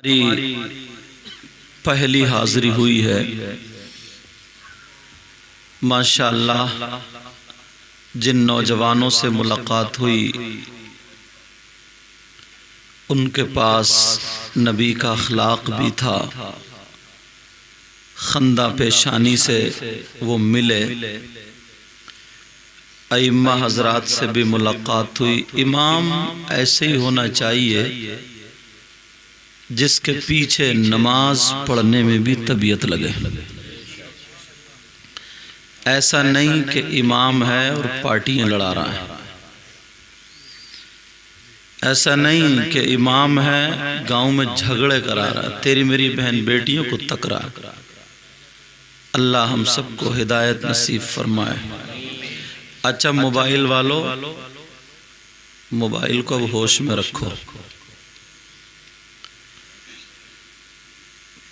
हमारी पहली हाजिरी हुई है। माशाअल्लाह जिन नौजवानों से मुलाकात हुई उनके पास नबी का अखलाक भी था। खंदा पेशानी से वो मिले। अइम्मा हजरात से भी मुलाकात हुई। इमाम ऐसे ही होना चाहिए जिसके पीछे नमाज पढ़ने में भी तबीयत लगे। ऐसा नहीं कि इमाम है और पार्टियां लड़ा रहा है। ऐसा नहीं कि इमाम है गांव में झगड़े करा रहा है, तेरी मेरी बहन बेटियों को तकरा। अल्लाह हम सबको हिदायत नसीब फरमाए। अच्छा मोबाइल वालों, मोबाइल को अब होश में रखो।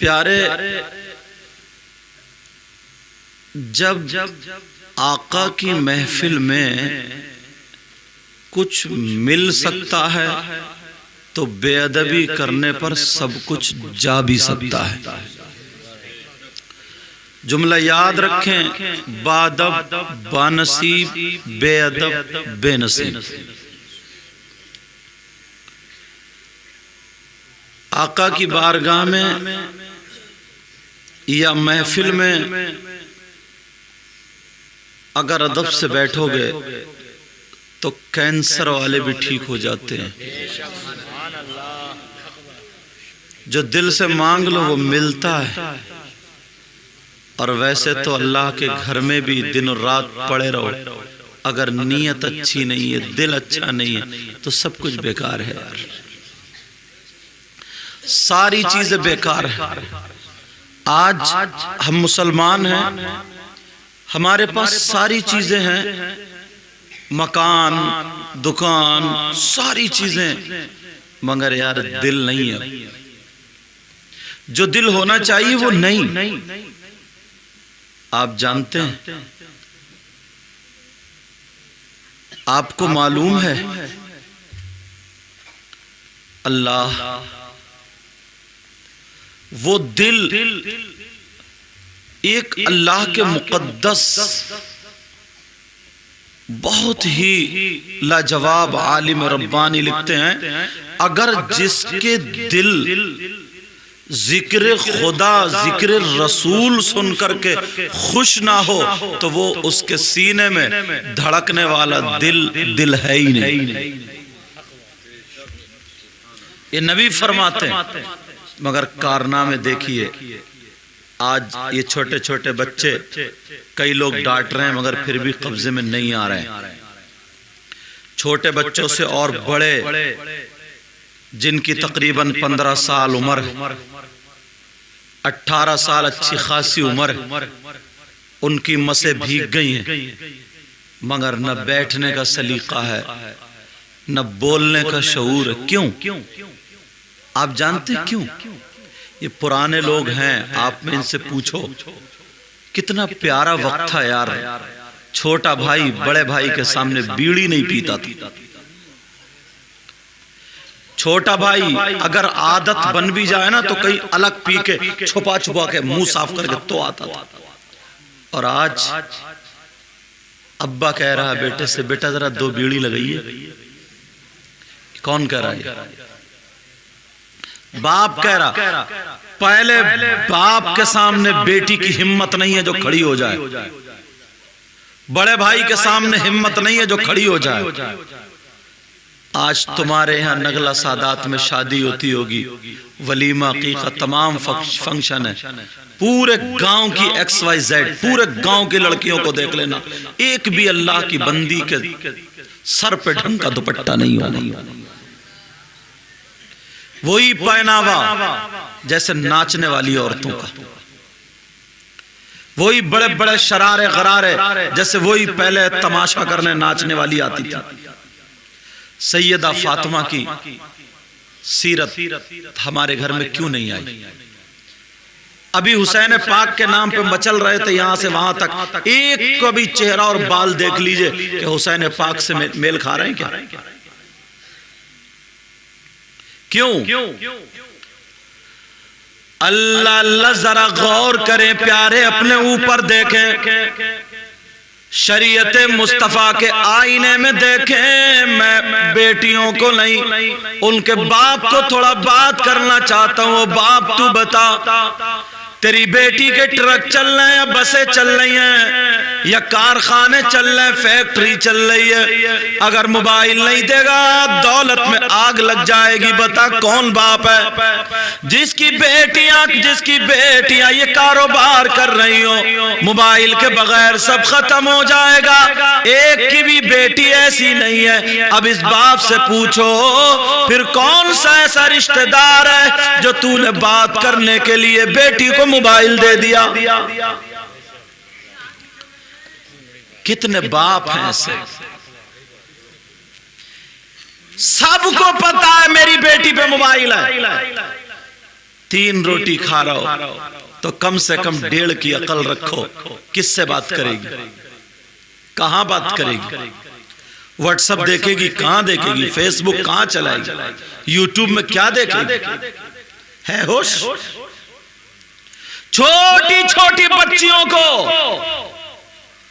प्यारे, जब आका की महफिल में कुछ मिल सकता है तो बेअदबी करने पर सब कुछ जा भी सकता है। जुमला याद रखें, बादब बानसीब, बेअदब बेनसीब। आका की बारगाह में या महफिल में अगर अदब से बैठोगे तो कैंसर वाले भी ठीक हो जाते हैं। जो दिल से मांग लो वो मिलता है। और वैसे तो अल्लाह के घर में भी दिन और रात पड़े रहो, अगर नीयत अच्छी नहीं है, दिल अच्छा नहीं है तो सब कुछ बेकार है यार। सारी चीजें बेकार है। आज हम मुसलमान हैं, हमारे पास सारी चीजें हैं, मकान, दुकान, सारी चीजें, मगर यार दिल नहीं है। जो दिल होना चाहिए वो नहीं। आप जानते हैं, आपको मालूम है अल्लाह वो दिल एक अल्लाह के मुकद्दस बहुत ही लाजवाब आलिम रब्बानी लिखते हैं, अगर जिसके दिल जिक्र खुदा जिक्र रसूल सुन करके खुश ना हो तो वो उसके सीने में धड़कने वाला दिल है ही नहीं। ये नबी फरमाते हैं। मगर कारनामे देखिए, आज ये छोटे छोटे बच्चे, कई लोग डांट रहे हैं मगर फिर भी कब्जे में नहीं आ रहे हैं। छोटे बच्चों से और बड़े जिनकी तकरीबन 15 साल उम्र, 18 साल अच्छी खासी उम्र, उनकी मसें भीग गई हैं, मगर न बैठने का सलीका है, न बोलने का शऊर है। क्यों? आप जानते क्यों? ये पुराने लोग हैं, आप में इनसे पूछो कितना प्यारा वक्त था यार। छोटा भाई बड़े भाई के सामने बीड़ी नहीं पीता था। छोटा भाई अगर आदत बन भी जाए ना तो कहीं अलग पी के छुपा के मुंह साफ करके तो आता था। और आज अब्बा कह रहा है बेटे से, बेटा जरा 2 बीड़ी लगाइए। कौन कह रहा है? बाप कह रहा। पहले बाप के सामने बेटी की हिम्मत नहीं है जो खड़ी हो जाए, बड़े भाई के सामने हिम्मत नहीं है जो खड़ी हो जाए। आज तुम्हारे यहाँ नगला सादात में शादी होती होगी, वलीमा अकीका तमाम फंक्शन है, पूरे गांव की XYZ, पूरे गांव की लड़कियों को देख लेना, एक भी अल्लाह की बंदी के सर पे ढंग का दुपट्टा नहीं होगा। वही पहनावा जैसे नाचने वाली औरतों का, वही बड़े बड़े शरारे गरारे जैसे वही पहले तमाशा करने नाचने वाली आती थी। सैयदा फातिमा की सीरत हमारे घर में क्यों नहीं आई? अभी हुसैन पाक के नाम पे मचल रहे थे यहां से वहां तक, एक को भी चेहरा और बाल देख लीजिए कि हुसैन पाक से मेल खा रहे हैं क्या? क्यों? अल्लाह अल्लाह जरा गौर करें प्यारे, अपने ऊपर देखें, शरीयत मुस्तफा के आईने में देखें। मैं बेटियों को नहीं, उनके बाप को थोड़ा बात करना चाहता हूं। बाप तू बता, तेरी बेटी के ट्रक चल रहे हैं, बसें चल रही हैं, या कारखाने चल रहे हैं, फैक्ट्री चल रही है, अगर मोबाइल नहीं देगा दौलत में आग लग जाएगी। बता कौन बाप है जिसकी बेटियां ये कारोबार कर रही हो, मोबाइल के बगैर सब खत्म हो जाएगा। एक की भी बेटी ऐसी नहीं है। अब इस बाप से पूछो फिर कौन सा ऐसा रिश्तेदार है जो तूने बात करने के लिए बेटी को मोबाइल दे दिया। कितने बाप हैं ऐसे। सबको पता है मेरी बेटी पे मोबाइल है, 3 रोटी खा रहा हो तो कम से कम 1.5 की अकल रखो। किससे बात करेगी, कहां बात करेगी? व्हाट्सएप देखेगी, कहां देखेगी? फेसबुक कहां चलाएगी? यूट्यूब में क्या देखेगी? है होश? छोटी छोटी बच्चियों को,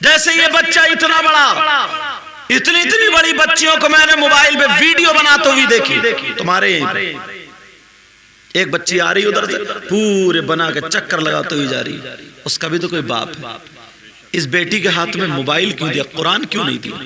जैसे ये बच्चा इतना बड़ा, इतनी बड़ी बच्चियों को मैंने मोबाइल पे वीडियो बनाते हुए देखी। तुम्हारे एक बच्ची आ रही उधर से, पूरे बना के चक्कर लगाते हुए जा रही, उसका भी तो कोई बाप है। इस बेटी के हाथ में मोबाइल क्यों दिया, कुरान क्यों नहीं दिया?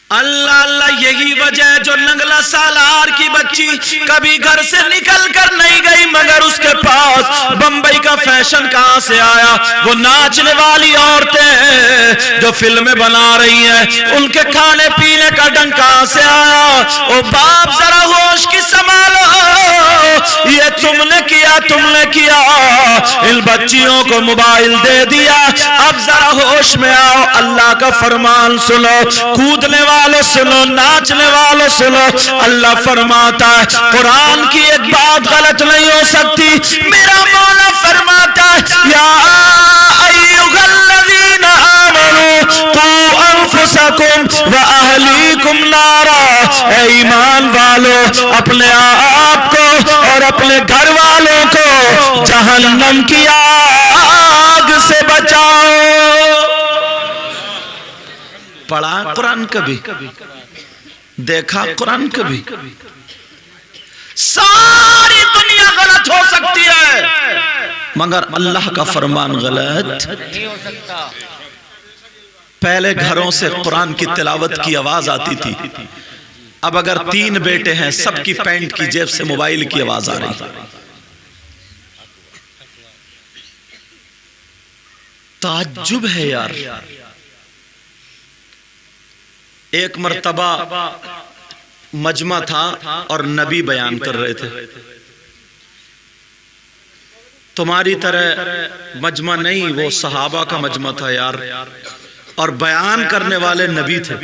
अल्लाह अल्लाह, यही वजह है जो नंगला सालार की बच्ची कभी घर से निकल कर नहीं गई, मगर उसके पास बंबई का फैशन कहां से आया? वो नाचने वाली औरतें जो फिल्में बना रही हैं, उनके खाने पीने का ढंग कहां से आया? ओ बाप जरा होश की संभालो, ये तुमने किया, इन बच्चियों को मोबाइल दे दिया। अब जरा होश में आओ, अल्लाह का फरमान सुनो, कूदने वाले सुनो, नाचने वाले सुनो। अल्लाह फरमाता है, कुरान की एक बात गलत नहीं हो सकती। मेरा मौला फरमाता है, या अय्युहल्लज़ीना आमनू कू अनफुसकुम व अहलीकुम नारा। ऐ ईमान वालों, अपने आप को और अपने घर वालों को जहन्नम की आग से बचाओ। पढ़ा कुरान कभी, देखा कुरान कभी? सारी दुनिया गलत हो सकती है, मगर अल्लाह का फरमान गलत नहीं हो सकता। पहले घरों से कुरान की तिलावत की आवाज आती थी, अब अगर 3 बेटे हैं, सबकी पैंट की जेब से मोबाइल की आवाज आ रही। ताज्जुब है यार। एक मर्तबा मजमा था और नबी बयान कर रहे थे। तुम्हारी तरह मजमा नहीं, वो सहाबा का मजमा था यार, और बयान करने वाले नबी थे।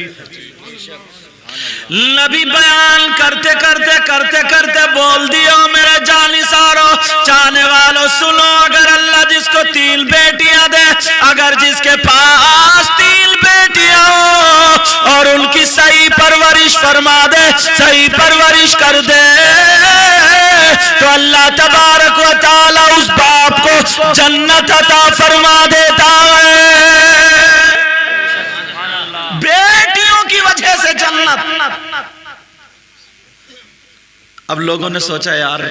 नबी बयान करते करते बोल दिया, मेरे जानिसारो, चाहने वालों सुनो, अगर अल्लाह जिसको 3 बेटियां दे, अगर जिसके पास 3 बेटियां हो और उनकी सही परवरिश फरमा दे, सही परवरिश कर दे, तो अल्लाह तबारक व तआला उस बाप को जन्नत अता फरमा देता है। बेटियों की वजह से जन्नत। अब लोगों ने सोचा यार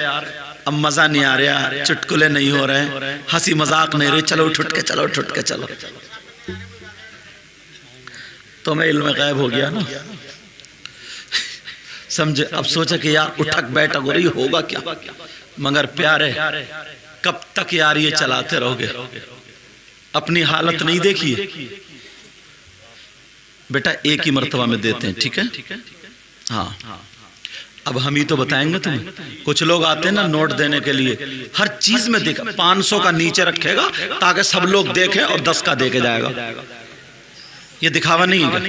अब मजा नहीं आ रहा, चुटकुले नहीं हो रहे, हंसी मजाक नहीं रही, चलो उठ के चलो। तो मैं इल्म गायब हो गया ना, समझे? अब सोचा कि यार उठक बैठक हो रही, होगा क्या? मगर प्यारे, कब तक यार ये चलाते रहोगे? अपनी हालत नहीं देखी? बेटा एक ही मर्तबा में देते हैं, ठीक है? हाँ, अब हम ही तो बताएंगे तुम्हें। कुछ लोग आते हैं ना नोट देने के लिए, हर चीज में देखा 500 का नीचे रखेगा ताकि सब लोग देखें और 10 का दे के जाएगा। ये दिखावा नहीं है।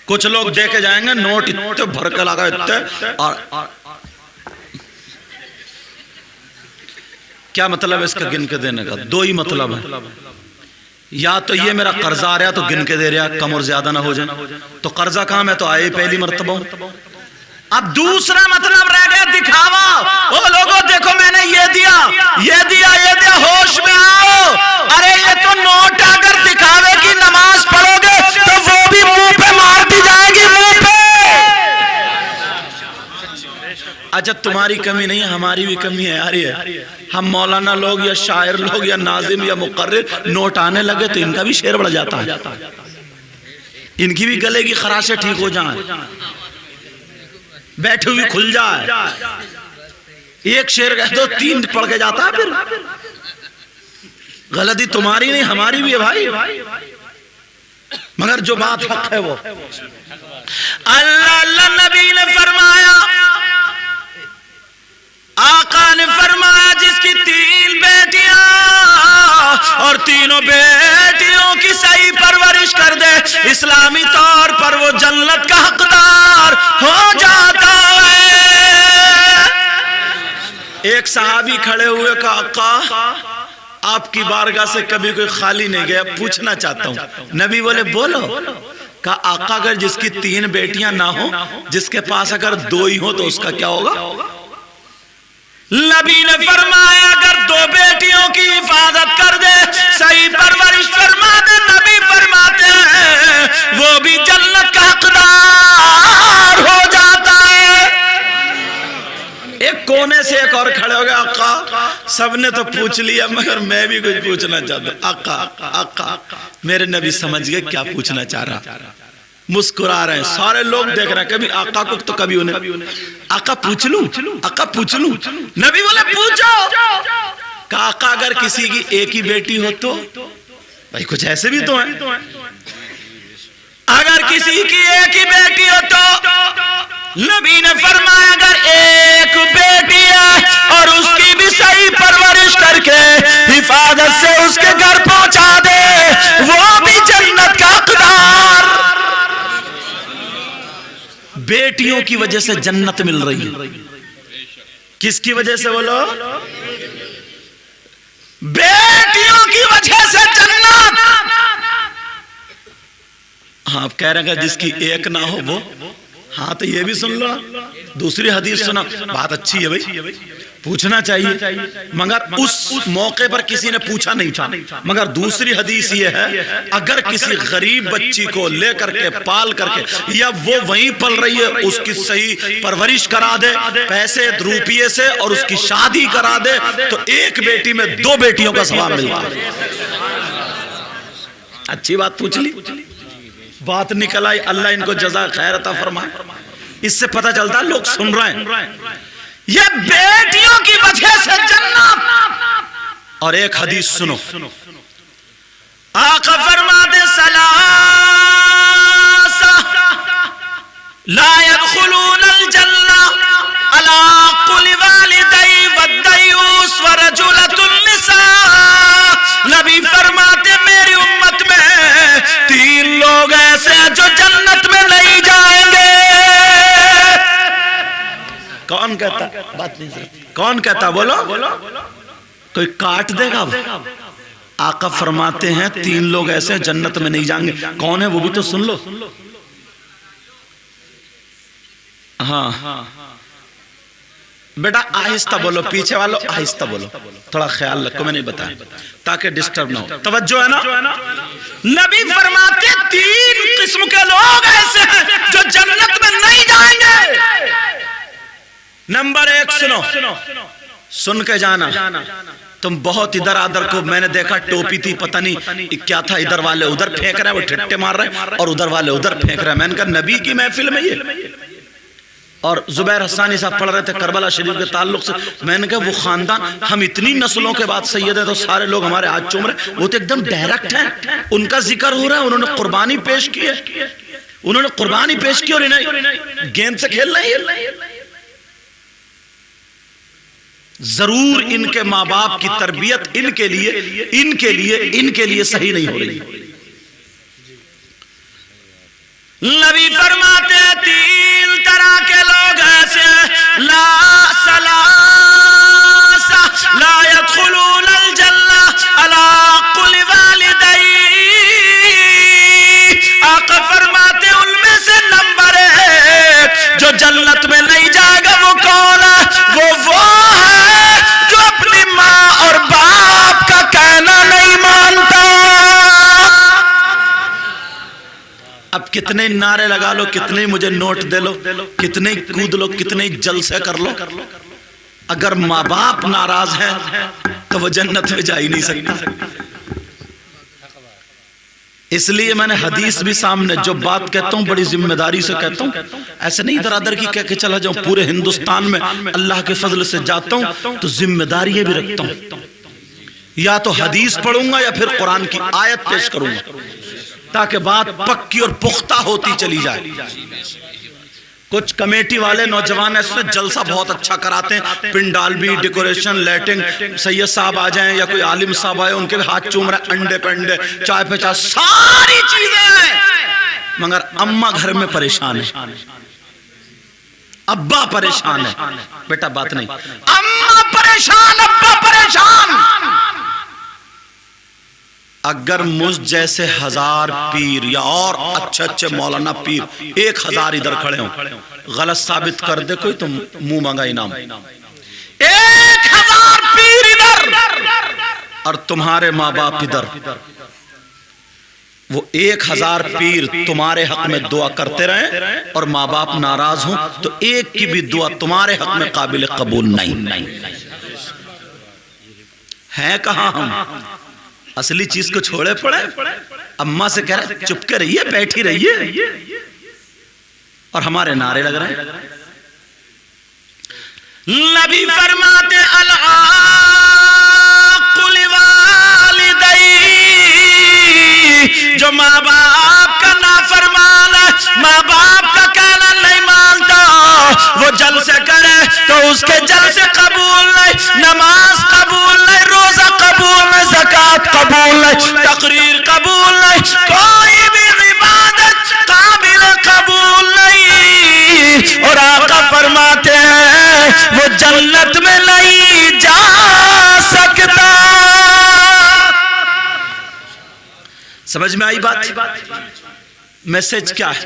कुछ लोग दे के जाएंगे नोट इतने भर के लगा इतने, और क्या मतलब है इसका गिन के देने का? 2 ही मतलब है, या तो ये मेरा कर्जा आ रहा तो गिन के दे रहा, कम और ज्यादा ना हो जाए। तो कर्जा कहां, मैं तो आए पहली मर्तबा हूं। अब दूसरा मतलब रह गया दिखावा। ओ लोगों देखो मैंने ये दिया, ये दिया, ये दिया, होश में आओ। अरे ये तो नोट, अगर दिखावे की नमाज पढ़ोगे तो वो भी मुंह पे मार दी जाएगी, मुंह पे। अच्छा तुम्हारी कमी नहीं है, हमारी भी कमी है यार। ये हम मौलाना लोग या शायर लोग या नाजिम या मुकर्रिर नोट आने लगे तो इनका भी शेर बढ़ जाता है, इनकी भी गले की खराशें ठीक हो जाए, बैठे हुए खुल जाए। एक शेर कह दो 3 पढ़ के जाता है। फिर गलती तुम्हारी नहीं हमारी भी है भाई, मगर जो बात हक है वो। अल्लाह नबी ने फरमाया, आका ने फरमाया, जिसकी 3 बेटियां और तीनों बेटियों की सही परवरिश कर दे, इस्लामी तौर पर वो जन्नत का हकदार हो जाता है। एक सहाबी खड़े हुए का, आका आपकी बारगाह से कभी कोई खाली नहीं गया, पूछना चाहता हूं। नबी बोले बोलो। का आका अगर जिसकी 3 बेटियां ना हो, जिसके पास अगर 2 ही हो तो उसका क्या होगा? नबी ने फरमाया अगर 2 बेटियों की हिफाजत कर दे, सही परवरिश फरमा दे, नबी फरमाते हैं वो भी जन्नत का हकदार हो जाता है। एक कोने से एक और खड़े हो गए, आका सबने तो पूछ लिया मगर मैं भी कुछ पूछना चाहता हूं। आका आका मेरे नबी समझ गए क्या पूछना चाह रहा, मुस्कुरा रहे हैं, सारे लोग देख रहे हैं, कभी आका को तो कभी उन्हें। आका पूछ लूं, आका पूछ लूं। नबी बोले पूछो। आका अगर किसी की एक ही बेटी हो तो भाई कुछ ऐसे भी तो है, अगर किसी की एक ही बेटी हो तो नबी ने फरमाया अगर एक बेटी है और उसकी भी सही परवरिश करके हिफाजत से उसके घर पहुंचा दे, वो भी जन्नत का हकदार। बेटियों की वजह से जन्नत मिल रही है। किसकी वजह से बोलो? बेटियों की वजह से जन्नत। हाँ आप कह रहे हैं जिसकी एक ना हो वो, हाँ तो ये भी सुन लो, दूसरी हदीस सुना, बात अच्छी है भाई, पूछना चाहिए, मगर उस मौके पर किसी ने पूछा नहीं था। मगर दूसरी हदीस ये है अगर किसी गरीब बच्ची को लेकर के पाल करके या वो वहीं पल रही है उसकी सही परवरिश करा दे पैसे रुपये से और उसकी शादी करा दे तो एक बेटी में 2 बेटियों का सवाब मिलता है। अच्छी बात पूछ ली, बात निकल आई, अल्लाह इनको जज़ा खैर अता फरमाए। इससे पता चलता है लोग सुन रहे हैं, ये बेटियों की वजह से जन्नत। और एक हदीस सुनो, आका फरमाते सलासा ला यदखुलूनल जन्नह अला कुल्ली वालिदै वद्दयूस व रजुलतुन निसा। नबी फरमाते मेरी उम्मत में 3 लोग ऐसे हैं जो जन्नत में नहीं जाएंगे। कौन कहता? बात नहीं, कौन कहता बोलो? कोई काट देगा? आका फरमाते हैं 3 लोग ऐसे जन्नत में नहीं जाएंगे। कौन है वो भी तो सुन लो। हाँ बेटा आहिस्ता बोलो, पीछे वालों आहिस्ता बोलो, थोड़ा ख्याल रखो, मैं नहीं बताया ताकि डिस्टर्ब ना हो। तवज्जो है ना? नबी फरमाते 3 किस्म के लोग ऐसे हैं जो जन्नत में नहीं जाएंगे। नंबर 1 सुनो, सुन के जाना, तुम बहुत इधर आधर को मैंने देखा, टोपी थी पता नहीं क्या था, इधर वाले उधर फेंक रहे हैं, वो ठट्टे मार रहे हैं और उधर वाले उधर फेंक रहे हैं। मैंने कहा नबी की महफिल में ये। और जुबैर हसानी साहब पढ़ रहे थे करबला शरीफ के ताल्लुक से, मैंने कहा वो खानदान, हम इतनी नस्लों के बाद सैयद है तो सारे लोग हमारे हाथ चूम रहे, वो तो एकदम डायरेक्ट है, उनका जिक्र हो रहा है, उन्होंने कुर्बानी पेश की है, उन्होंने कुर्बानी पेश की और इन्हें गेंद से खेल रहे हैं। जरूर इनके माँ बाप की तरबियत इनके लिए सही नहीं हो रही। नबी फरमाते हैं 3 तरह के लोग ऐसे ला सलासा ला यदखुलूनल जन्नह अला कुल्ली वालिदै। आका फरमाते उनमें से नंबर 1 जो जन्नत में अब कितने नारे लगा लो, कितने मुझे नोट दे लो, कितने कूद लो, कितने जलसे कर लो, अगर माँ बाप नाराज है तो वो जन्नत में जा ही नहीं सकता। इसलिए मैंने हदीस भी सामने, जो बात कहता हूं बड़ी जिम्मेदारी से कहता हूं, ऐसे नहीं दरादर की कह के चला जाऊं। पूरे हिंदुस्तान में अल्लाह के फजल से जाता हूं तो जिम्मेदारियां भी रखता हूं, या तो हदीस पढ़ूंगा या फिर कुरान की आयत पेश करूंगा, ताकि बात पक्की और पुख्ता होती चली जाए। कुछ कमेटी वाले नौजवान ऐसे जलसा बहुत अच्छा कराते हैं, पिंडाल भी, डेकोरेशन, लाइटिंग, सैयद साहब आ जाएं या कोई आलिम साहब आए, उनके भी हाथ चूम रहे, अंडे पे अंडे, चाय पे चाय, सारी चीजें हैं, मगर अम्मा घर में परेशान है, अब्बा परेशान है। बेटा बात नहीं, अम्मा परेशान, अब्बा परेशान। अगर मुझ जैसे 1000 पीर या और अच्छे अच्छे मौलाना पीर 1000 इधर खड़े हों, गलत साबित कर दे कोई तो मुंह मांगा इनाम। 1000 पीर इधर और तुम्हारे माँ बाप इधर, वो 1000 पीर तुम्हारे हक में दुआ करते रहे और माँ बाप नाराज हों तो एक की भी दुआ तुम्हारे हक में काबिल कबूल नहीं है। कहां हम असली चीज को छोड़े पड़े, अम्मा से कह रहे चुप के रहिए, बैठी रहिए, और हमारे नारे लग रहे हैं। नबी फरमाते अल-आक़ुल वालिदै, जो माँ बाप का नाफरमान है, माँ बाप का कहना नहीं मानता, वो जलसे करे तो उसके जलसे कबूल नहीं, नमाज कबूल नहीं, रोजा कबूल नहीं, ज़कात कबूल नहीं, तकरीर कबूल नहीं, कोई भी इबादत काबिल कबूल नहीं। और आका फरमाते हैं वो जन्नत में नहीं जा सकता। समझ में आई बात? मैसेज क्या है?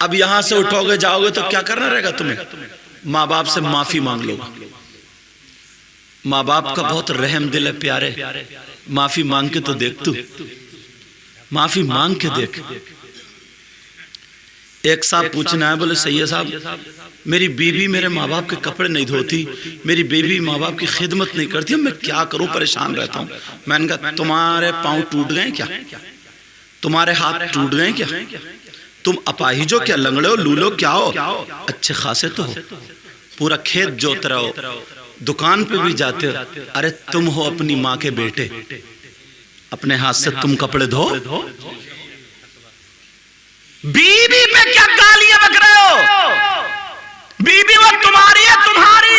अब यहां से उठोगे जाओगे तो क्या करना रहेगा तुम्हें? माँ बाप से माफी मांग लो। माँ बाप का बहुत रहम दिल है प्यारे, माफी मांग के तो देख, तू माफी मांग के देख। एक साहब पूछना है, बोले सैयद साहब मेरी बीवी मेरे माँ बाप के कपड़े नहीं धोती, मेरी बीवी माँ बाप की खिदमत नहीं करती, मैं क्या करूं, परेशान रहता हूं। मैंने कहा तुम्हारे पांव टूट गए क्या? तुम्हारे हाथ टूट गए क्या? तुम अपाहिज हो क्या? लंगड़े हो, लूलो क्या हो? अच्छे खासे तो हो, पूरा खेत जोत रहे हो, दुकान पे भी जाते हो। अरे तुम हो अपनी माँ के बेटे, अपने हाथ से तुम कपड़े धो। बीवी पे क्या गालियां बक रहे हो? बीवी वो तुम्हारी है, तुम्हारी।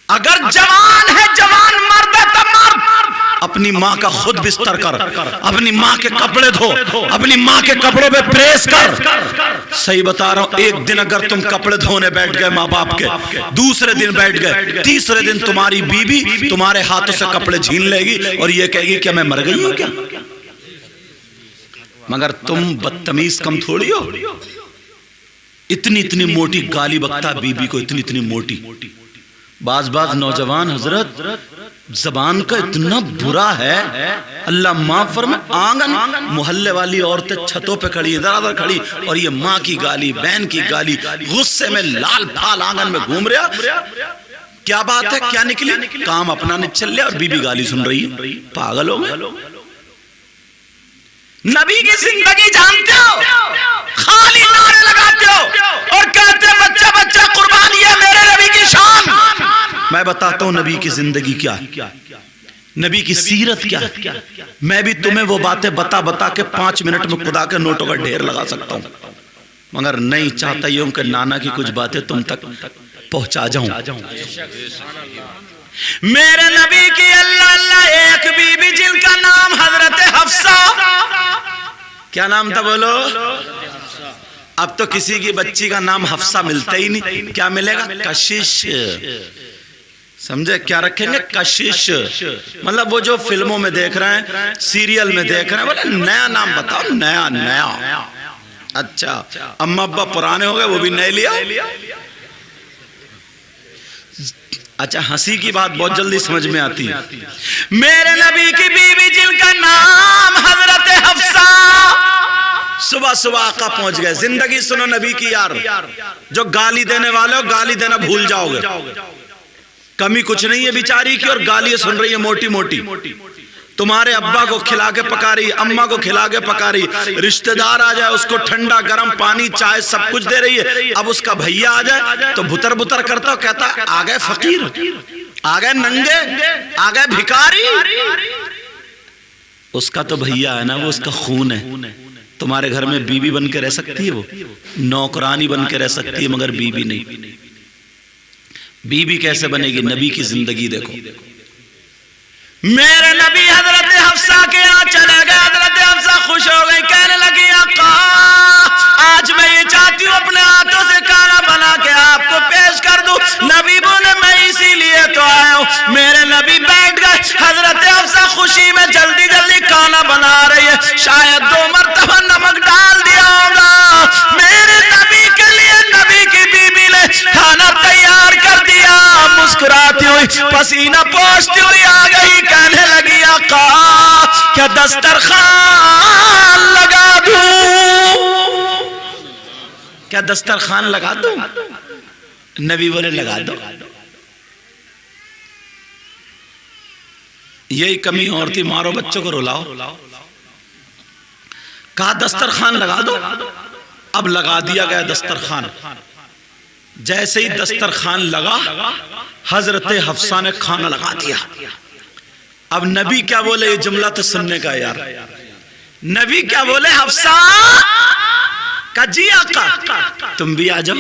अगर जवान है, जवान मर्द है तो मर्द, अपनी माँ का खुद बिस्तर कर, अपनी माँ के कपड़े धो, अपनी माँ के कपड़ों पे प्रेस कर। सही बता रहा हूं, एक दिन अगर तुम कपड़े धोने बैठ गए माँ बाप के, दूसरे दिन बैठ गए, तीसरे दिन तुम्हारी बीवी तुम्हारे हाथों से कपड़े छीन लेगी और ये कहेगी क्या मैं मर गई हूं क्या? मगर तुम बदतमीज कम थोड़ी हो, इतनी इतनी मोटी गाली बकता बीबी को, इतनी इतनी मोटी। बाज नौजवान हजरत जबान का इतना बुरा है, अल्लाह माफ फरमाए। आंगन मोहल्ले वाली औरतें छतों पे खड़ी, इधर उधर खड़ी, और ये माँ की गाली, बहन की गाली, गुस्से में लाल फाल आंगन में घूम रहा। क्या बात है, क्या निकली? काम अपना नहीं चल रहा और बीबी गाली सुन रही है। पागल हो गए? नबी की जिंदगी जानते हो, खाली नारे लगाते हो और कहते बच्चा बच्चा कुर्बानी है मेरे नबी की शान। मैं बताता हूं नबी की जिंदगी क्या है, नबी की सीरत क्या है। मैं भी तुम्हें वो बातें बता बता के 5 मिनट में खुदा के नोटों का ढेर लगा सकता हूं, मगर नहीं चाहता यूं कि नाना की कुछ बातें तुम तक पहुंचा जाऊं। मेरे नबी की अल्लाह अल्लाह एक बीबी जिनका नाम हजरत हफ्सा, क्या नाम था बोलो? अब तो किसी की बच्ची का नाम हफ्सा मिलता ही नहीं, क्या मिलेगा? कशिश। समझे? क्या रखेंगे? कशिश। मतलब वो जो फिल्मों में देख रहे हैं, सीरियल में देख रहे हैं, बोले नया नाम बताओ, नया नया। अच्छा, अम्मा अब्बा पुराने हो गए, वो भी नए लिया। अच्छा, हंसी की बात बहुत जल्दी समझ में आती है। मेरे नबी की बीवी जिनका नाम हजरत हफ्सा, सुबह सुबह आका पहुंच गए। जिंदगी सुनो नबी की यार, जो गाली देने वाले हो गाली देना भूल जाओगे। कमी कुछ नहीं है बेचारी की, और गालियां सुन रही है मोटी मोटी। तुम्हारे अब्बा को खिला के पका रही, अम्मा को खिला के पका रही, रिश्तेदार आ जाए उसको ठंडा गर्म पानी चाय सब कुछ दे रही है। अब उसका भैया आ जाए तो भुतर भुतर करता, कहता आ गए फकीर, आ गए नंगे, आ गए भिखारी। उसका तो भैया है ना, वो उसका खून है। तुम्हारे घर में बीबी बन के रह सकती है, वो नौकरानी बन के रह सकती है, मगर बीबी नहीं। बीबी कैसे बनेगी? नबी की जिंदगी देखो। मेरे नबी हजरत हफ्सा के यहाँ चले गए। हजरत हफ्सा खुश हो गई, कहने लगी आका आज मैं ये चाहती हूँ अपने हाथों से खाना बना के आपको पेश कर दूं। नबी बोले मैं इसीलिए तो आया हूँ। मेरे नबी बैठ गए। हजरत हफ्सा खुशी में जल्दी जल्दी खाना बना रही है। शायद 2 मरतबा नमक डाल दिया होगा। मेरे नबी के लिए नबी की बीबी ने खाना तैयार कर दिया। मुस्कुराती हुई पसीना पोंछती हुई आ गई, कहने लगी आका क्या दस्तरखान लगा दूं? क्या दस्तरखान लगा दूं? नबी बोले लगा दो। यही कमी और थी, मारो बच्चों को रुलाओ। कहा दस्तरखान लगा दो। अब लगा दिया गया दस्तरखान। जैसे ही दस्तरखान लगा, हजरत हफ्सा ने खाना लगा दिया। अब नबी क्या बोले, ये जुमला तो सुनने का यार। नबी क्या बोले, हफ्सा का जी आका तुम भी आ जाओ।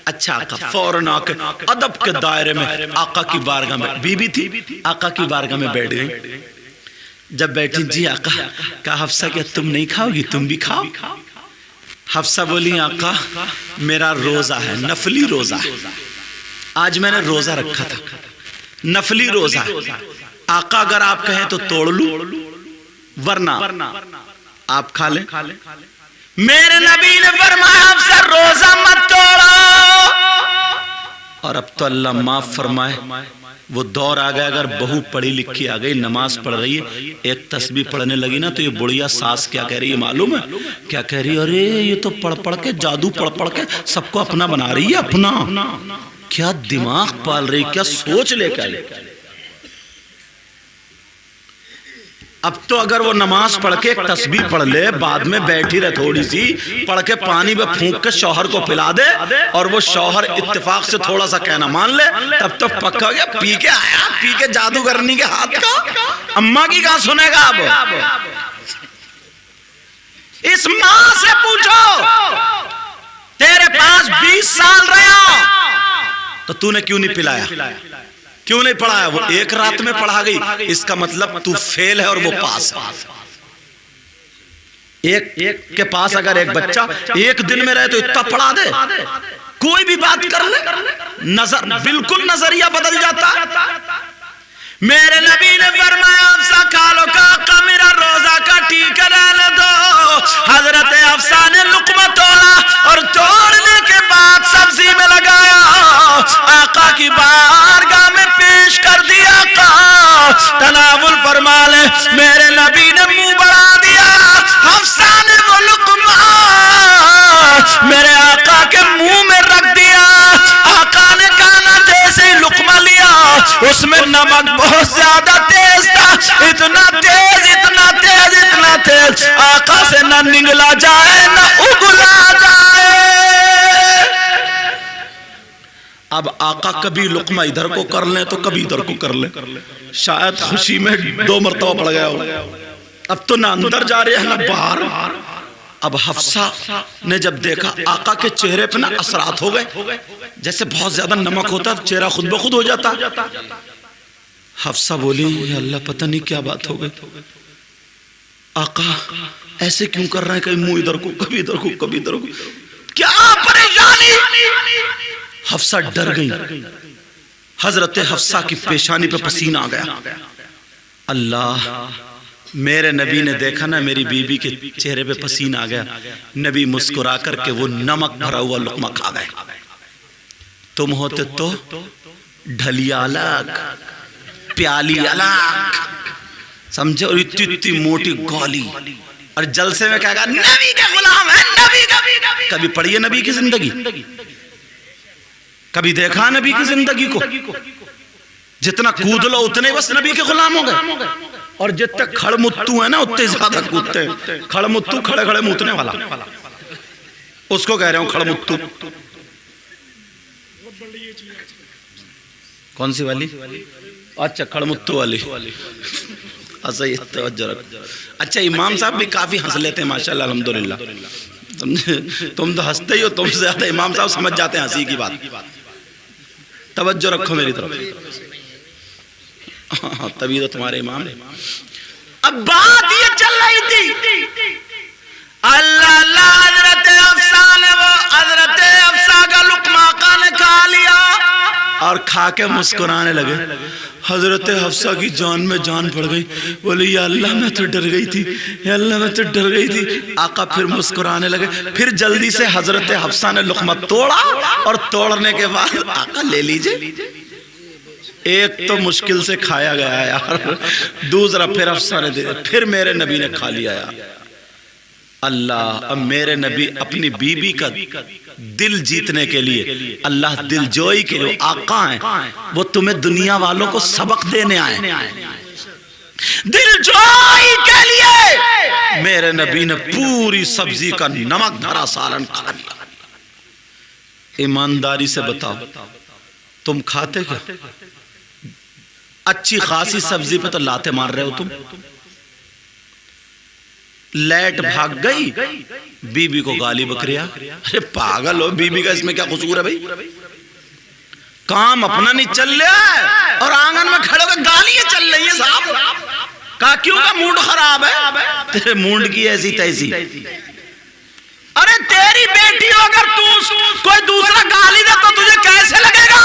अच्छा आका। फौरन आके अदब के दायरे में आका की बारगाह में, बीबी थी, आका की बारगाह में बैठ गई। जब बैठी, जी आका। कहा हफ्सा क्या तुम नहीं खाओगी, तुम भी खाओ। हफ्सा बोली आका मेरा रोजा है, नफली रोजा है, आज मैंने रोजा रखा था, नफली रोजा। आका अगर आप कहें तो तोड़ लूं, वरना आप खा लें। मेरे नबी ने फरमाया हफ्सा रोजा मत तोड़ो। और अब तो अल्लाह माफ फरमाए, वो दौर आ गया, अगर बहू पढ़ी लिखी आ गई, नमाज पढ़ रही है, एक तस्बीह पढ़ने लगी ना, तो ये बुढ़िया सास क्या कह रही है मालूम है? क्या कह रही है? अरे ये तो पढ़ पढ़ के, जादू पढ़ पढ़ के सबको अपना बना रही है। अपना क्या दिमाग पाल रही, क्या सोच लेकर। अब तो अगर वो नमाज पढ़ के एक तस्बीह पढ़ ले, बाद में बैठी रहे थोड़ी सी, पढ़ के पानी में फूंक के शौहर को पिला दे, और वो शौहर इत्तेफाक से थोड़ा सा कहना मान ले, तब तो पक्का गया पी के आया, पी के जादूगरनी के हाथ का। अम्मा की कहां सुनेगा? अब इस मां से पूछो, तेरे पास 20 साल रहा तो तूने क्यों नहीं पिलाया, क्यों नहीं पढ़ाया? वो एक रात में पढ़ा गई, इसका मतलब तू फेल है और वो पास है। एक के पास अगर एक बच्चा एक दिन में रहे तो इतना पढ़ा दे, कोई भी बात कर ले, नजर बिल्कुल नजरिया बदल जाता। मेरे नबी ने फरमाया हफ्सा खा लो, का मेरा रोजा का ठीक रहने दो। हजरत हफ्सा ने लुकमा तोड़ा और तोड़ने के बाद सब्जी में लगाया, आका की बारगाह में पेश कर दिया। तनावुल फरमा ले। मेरे नबी ने मुंह बढ़ा दिया, हफ्सा ने वो लुकमा मेरे आका के मुंह में रख दिया। आका ने खाना जैसे ही लुकमा लिया, उसमें नमक बहुत ज्यादा तेज था, इतना तेज, इतना तेज, इतना तेज, आका से न निगला जाए न उगला जाए। अब आका कभी लुकमा इधर को कर ले तो कभी इधर को कर ले, शायद खुशी में 2 मरतबा पड़ गया हो। अब तो ना अंदर जा रहे हैं ना बाहर। अब हफ्सा ने जब देखा, आका के चेहरे पे ना असरात हो गए, जैसे बहुत ज्यादा नमक होता तो चेहरा खुद ब खुद हो जाता। हफ्सा बोली अल्लाह पता नहीं क्या बात हो गई, आका ऐसे क्यों कर रहे हैं, कहीं मुंह इधर को कभी इधर को कभी इधर को, क्या परेशानी? हफ्सा डर गई। हजरत हफ्सा की पेशानी पे पसीना आ गया। अल्लाह, मेरे नबी ने देखा ना मेरी बीबी के चेहरे पे पसीना आ गया, नबी मुस्कुरा करके वो नमक भरा हुआ लुकमा खा गए। तुम होते तो ढलिया अलग, प्याली अलग, समझे? और इतनी इतनी मोटी गोली, और जलसे में कहेगा नबी के गुलाम है, नबी का। कभी पढ़ी है नबी की जिंदगी? कभी देखा नबी की जिंदगी को? जितना कूद लो उतने बस नबी के गुलाम हो गए। और जितने खड़मुत्तू है ना उतने ज्यादा कूदते हैं। खड़मुत्तू खड़े खड़े मुतने वाला, उसको कह रहे हो खड़मुत्तू। कौन सी वाली? अच्छा, खड़मुत्तू वाली। अच्छा, इमाम साहब भी काफी हंस लेते हैं माशाल्लाह, अल्हम्दुलिल्लाह। तुम तो हंसते ही हो, तुमसे ज्यादा इमाम साहब समझ जाते हैं हंसी की बात। तवज्जो रखो मेरी तरफ। हाँ, तभी तो तुम्हारे इमाम। अब बात ये चल रही थी, अल्लाह हजरत अफसा ने वो हजरत अफसा का लुकमा ने खा लिया और खा के मुस्कुराने लगे। हजरत हफ्सा की जान में जान पड़ गई। बोले या अल्लाह मैं तो डर गई थी, या अल्लाह मैं तो डर गई थी। आका फिर मुस्कुराने लगे। फिर जल्दी से हजरत हफ्सा ने लुकमा तोड़ा और तोड़ने के बाद आका ले लीजिए। एक तो मुश्किल से खाया गया यार, दूसरा फिर हफ्सा ने दे दिया, फिर मेरे नबी ने खा लिया यार। अल्लाह, अब मेरे नबी अपनी बीबी का दिल जीतने के लिए, अल्लाह दिलजोई के लिए आका हैं, वो तुम्हें दुनिया वालों को सबक देने आए। दिलजोई के लिए मेरे नबी ने पूरी सब्जी का नमक भरा सालन खा लिया। ईमानदारी से बताओ, तुम खाते क्या? अच्छी खासी सब्जी पे तो लाते मार रहे हो तुम। लेट भाग गई, बीबी को गाली बकरिया। अरे पागल हो, बीबी का इसमें क्या कसूर है भाई? काम अपना नहीं चल रहा है और आंगन में खड़े होकर गालियां चल रही है साहब। काक्यों का मूड खराब है? तेरे मूड की ऐसी तैसी। अरे तेरी बेटी हो, अगर तू कोई दूसरा गाली दे तो तुझे कैसे लगेगा?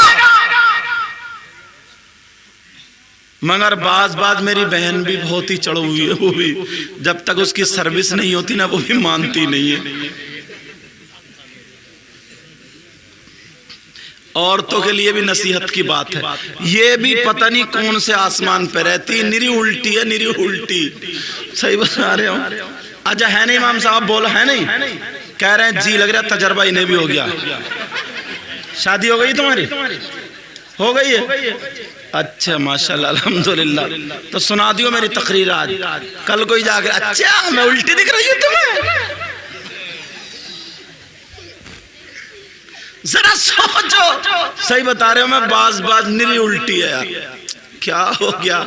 मगर बाज मेरी बहन भी बहुत ही चढ़ हुई है। वो भी जब तक उसकी सर्विस नहीं होती ना, वो भी मानती नहीं है। औरतों के लिए भी नसीहत की बात है, ये भी पता नहीं कौन से आसमान पे रहती, निरी उल्टी है, निरी उल्टी। सही बता रहे हो? अच्छा है नहीं इमाम साहब? बोलो है नहीं? कह रहे हैं जी लग रहा है तजर्बा इन्हें भी हो गया। शादी हो गई तुम्हारी? हो गई है? अच्छा माशाल्लाह अल्हम्दुलिल्लाह। तो सुना दियो मेरी तकरीर आज। कल कोई जाकर अच्छा मैं उल्टी दिख रही हूँ तुम्हें? जरा सोचो। सही बता रहे हो, मैं बाज निरी उल्टी है यार। क्या हो गया?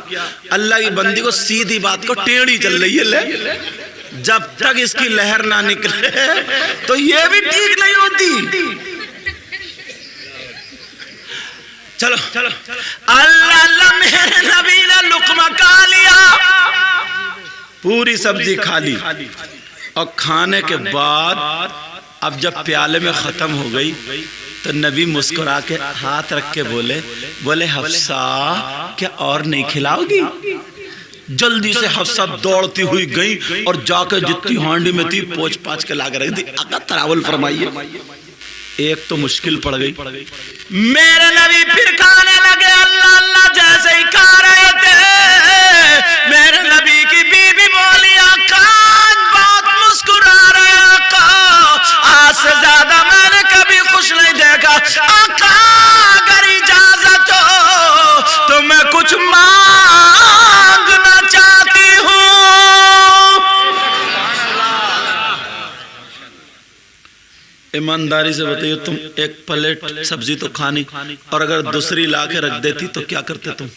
अल्लाह की बंदी को सीधी बात को टेढ़ी चल रही है। ले जब तक इसकी लहर ना निकले तो ये भी ठीक नहीं होती। चलो चलो, अल्लाह मेरे नबी ने लुकमा खा लिया, पूरी सब्जी खा ली। और खाने के बाद अब जब प्याले में खत्म हो गई तो नबी मुस्कुरा के हाथ रख के बोले हफ्सा क्या और नहीं खिलाओगी? जल्दी से हफ्सा दौड़ती हुई गई और जाकर जितनी हांडी में थी पोंछ पाछ के ला के रख दी। आका तरावल फरमाइए। एक तो मुश्किल पड़ गई। मेरे नबी फिर खाने लगे। अल्लाह अल्लाह जैसे ही खा रहे थे, मेरे नबी की बीबी बोली आका बहुत मुस्कुरा रहे आका, आज से ज्यादा मैंने कभी खुश नहीं देखा। आका अगर इजाजत हो तो मैं कुछ मांगना चाहती हूँ। ईमानदारी से बताइए, तुम एक प्लेट सब्जी तो खानी और अगर दूसरी ला के रख देती तो क्या करते तुम?